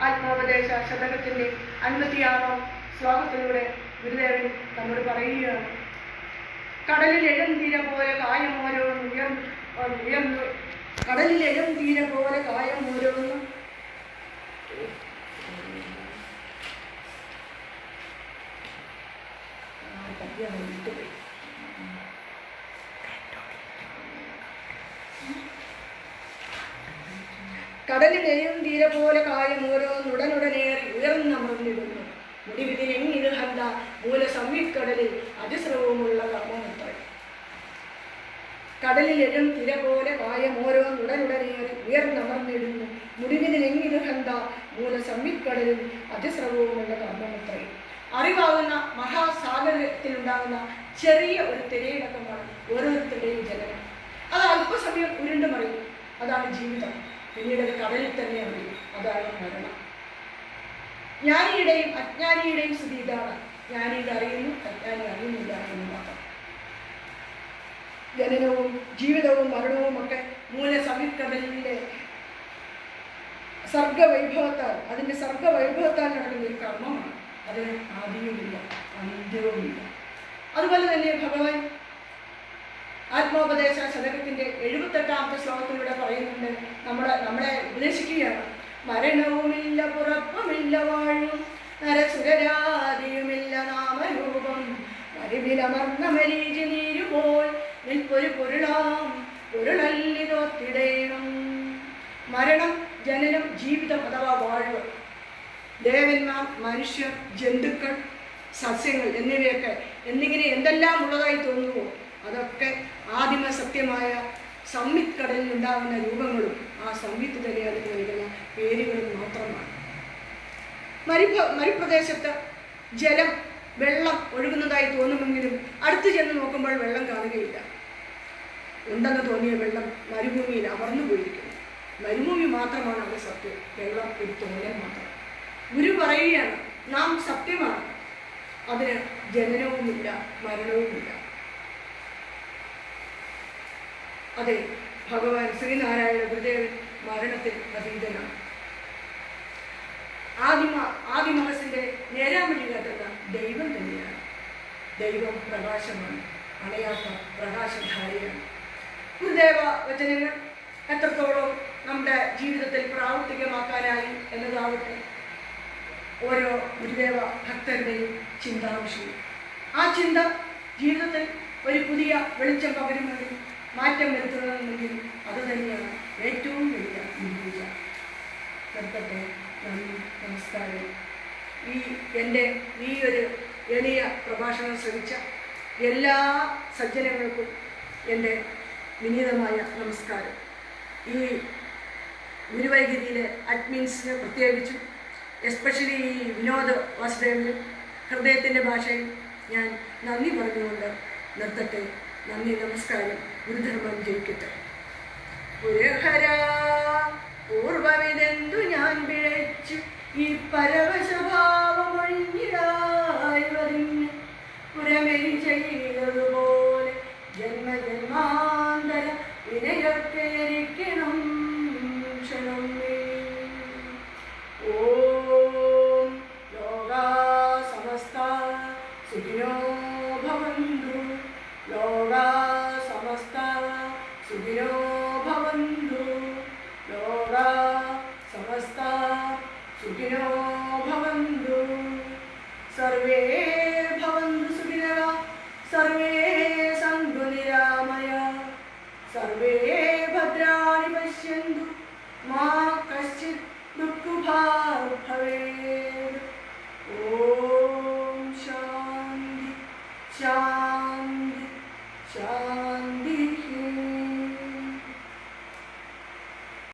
ആത്മോപദേശ ശതകത്തിന്റെ 56 ശ്ലോകത്തിലൂടെ ഗുരുദേവൻ നമ്മോട് പറയുകയാണ്, കടലിൽ എഴുംതീര പോലെ കായം ഓരോന്നും ഉയർന്നു കടലിൽ എഴുംതീര പോലെ കായം ഓരോന്നും കടലിലെയും തീരെ പോലെ കായം ഓരോന്നുടനുടനേറി ഉയർന്നമർന്നിടുന്നു. മുടിവിതിനെങ്ങിത് ഹന്ത മൂല സംവിക്കടലിൽ അതിസ്രവമുള്ള കർമ്മമത്ര. കടലിലെഴും തിര പോലെ കായം ഓരോന്നുടനുടനേറി ഉയർന്നമർന്നിടുന്നു. മുടിവിതിനെങ്ങിത് ഹന്ത മൂല സംവിക്കടലിൽ അതിസ്രവവുമുള്ള കർമ്മമത്ര. അറിവാകുന്ന മഹാസാഗരത്തിലുണ്ടാകുന്ന ചെറിയ ഒരു തിരയിടക്കമാണ് ഓരോരുത്തരുടെയും ജനനം. അത് അല്പസമയം ഉരുണ്ടു മറിയും, അതാണ് ജീവിതം. പിന്നീട് അത് കടലിൽ തന്നെ അറിയും, അതാണ് മരണം. ജ്ഞാനിയുടെയും അജ്ഞാനിയുടെയും സ്ഥിതി ഇതാണ്. ജ്ഞാനിയുടെ അറിയുന്നു, അജ്ഞാനി അറിയുന്നില്ല എന്ന് മാത്രം. ജനനവും ജീവിതവും മരണവും ഒക്കെ മൂല സംവിക്കടലിന്റെ അതിന്റെ സർഗവൈഭവത്താൽ നടക്കുന്ന ഒരു കർമ്മമാണ്. അതിന് ആദിയുമില്ല, അന്ത്യവുമില്ല. അതുപോലെ തന്നെ ഭഗവാൻ ആത്മോപദേശ ശതകത്തിന്റെ 78ാമത്തെ ശ്ലോകത്തിലൂടെ പറയുന്നുണ്ട്, നമ്മളെ ഉപദേശിക്കുകയാണ്. മരണവുമില്ല, പുറപ്പമില്ല, വാഴും നരസുരരാതിയുമില്ല നാമരൂപം, മരുവിലമർന്ന മരീചി നീരുപോൽ നിൽപ്പൊരു പൊരുളല്ലിതോത്തിടേണം. മരണം, ജനനം, ജീവിതം അഥവാ വാഴ്വ്, ദേവന്മാർ, മനുഷ്യർ, ജന്തുക്കൾ, സസ്യങ്ങൾ എന്നിങ്ങനെ എന്തെല്ലാം ഉള്ളതായി തോന്നുമോ അതൊക്കെ ആദിമ സത്യമായ സംവിത്ത് കടലിൽ ഉണ്ടാകുന്ന രൂപങ്ങളും ആ സംവിത്ത് തന്നെ അതിന് നൽകുന്ന പേരുകളും മാത്രമാണ്. മരുപ്രദേശത്ത് ജലം, വെള്ളം ഒഴുകുന്നതായി തോന്നുമെങ്കിലും അടുത്ത് ചെന്ന് നോക്കുമ്പോൾ വെള്ളം കാണുകയില്ല. ഉണ്ടെന്ന് തോന്നിയ വെള്ളം മരുഭൂമിയിൽ അമർന്നു പോയിരിക്കുന്നു. മരുഭൂമി മാത്രമാണ് അത് സത്യം, വെള്ളം ഒരു തോന്നൽ മാത്രം. ഗുരു പറയുകയാണ്, നാം സത്യമാണ്, അതിന് ജനനവുമില്ല, മരണവുമില്ല. അതെ, ഭഗവാൻ ശ്രീനാരായണ ഗുരുദേവൻ മരണത്തിൽ അതീതനാണ്. ആദിമഹസിന്റെ നേരാമണി കാട്ടുന്ന ദൈവം തന്നെയാണ്. ദൈവം പ്രകാശമാണ്, അണയാത്ത പ്രകാശധാരയാണ്. ഗുരുദേവ വചനങ്ങൾ എത്രത്തോളം നമ്മുടെ ജീവിതത്തിൽ പ്രാവർത്തികമാക്കാനായി എന്നതാവട്ടെ ഓരോ ഗുരുദേവ ഭക്തരുടെയും ചിന്താംശവും. ആ ചിന്ത ജീവിതത്തിൽ ഒരു പുതിയ വെളിച്ചം പകരുമെങ്കിൽ, മാറ്റം വരുത്തുന്നതെങ്കിൽ അത് തന്നെയാണ് ഏറ്റവും വലിയ പൂജ. നിർത്തട്ടെ. നന്ദി, നമസ്കാരം. എൻ്റെ ഈ ഒരു എളിയ പ്രഭാഷണം ശ്രമിച്ച എല്ലാ സജ്ജനങ്ങൾക്കും എൻ്റെ വിനീതമായ നമസ്കാരം. ഈ ഗുരുവൈഖരിയിലെ അഡ്മിൻസിന് പ്രത്യേകിച്ചും എസ്പെഷ്യലി ഈ വിനോദ് വാസുദേവന് ഹൃദയത്തിൻ്റെ ഭാഷയിൽ ഞാൻ നന്ദി പറഞ്ഞുകൊണ്ട് നിർത്തട്ടെ. നന്ദി, നമസ്കാരം. ഗുരുധർമ്മം ജയിക്കട്ടെ. പുരഹരാ പൂർവമിതെന്തു ഞാൻ പിഴച്ചു, ഈ പരവശഭാവമൊഴിഞ്ഞിടായി വരിഞ്ഞ് പുരമെരി ചെയ്തതുപോലെ ജന്മജന്മാന്തര വിനയൊക്കെ ഇരിക്കണം ക്ഷണം. ഓം ലോകാ സമസ്താ സുഖിനോ ഭവന്തു, ലോകാ സമസ്താ സുഖിനോ ഭവന്തു, ലോകാ സമസ്താ സുഖിനോ ഭവന്തു. സർവേ ഭവന്തു സുഖിനഃ, സർവേ സന്തു നിരാമയാ, സർവേ ഭദ്രാണി പശ്യന്തു, മാ കശ്ചിത് ദുഃഖഭാഗ് ഭവേത്. ഓം ശാന്തി ശാന്തി.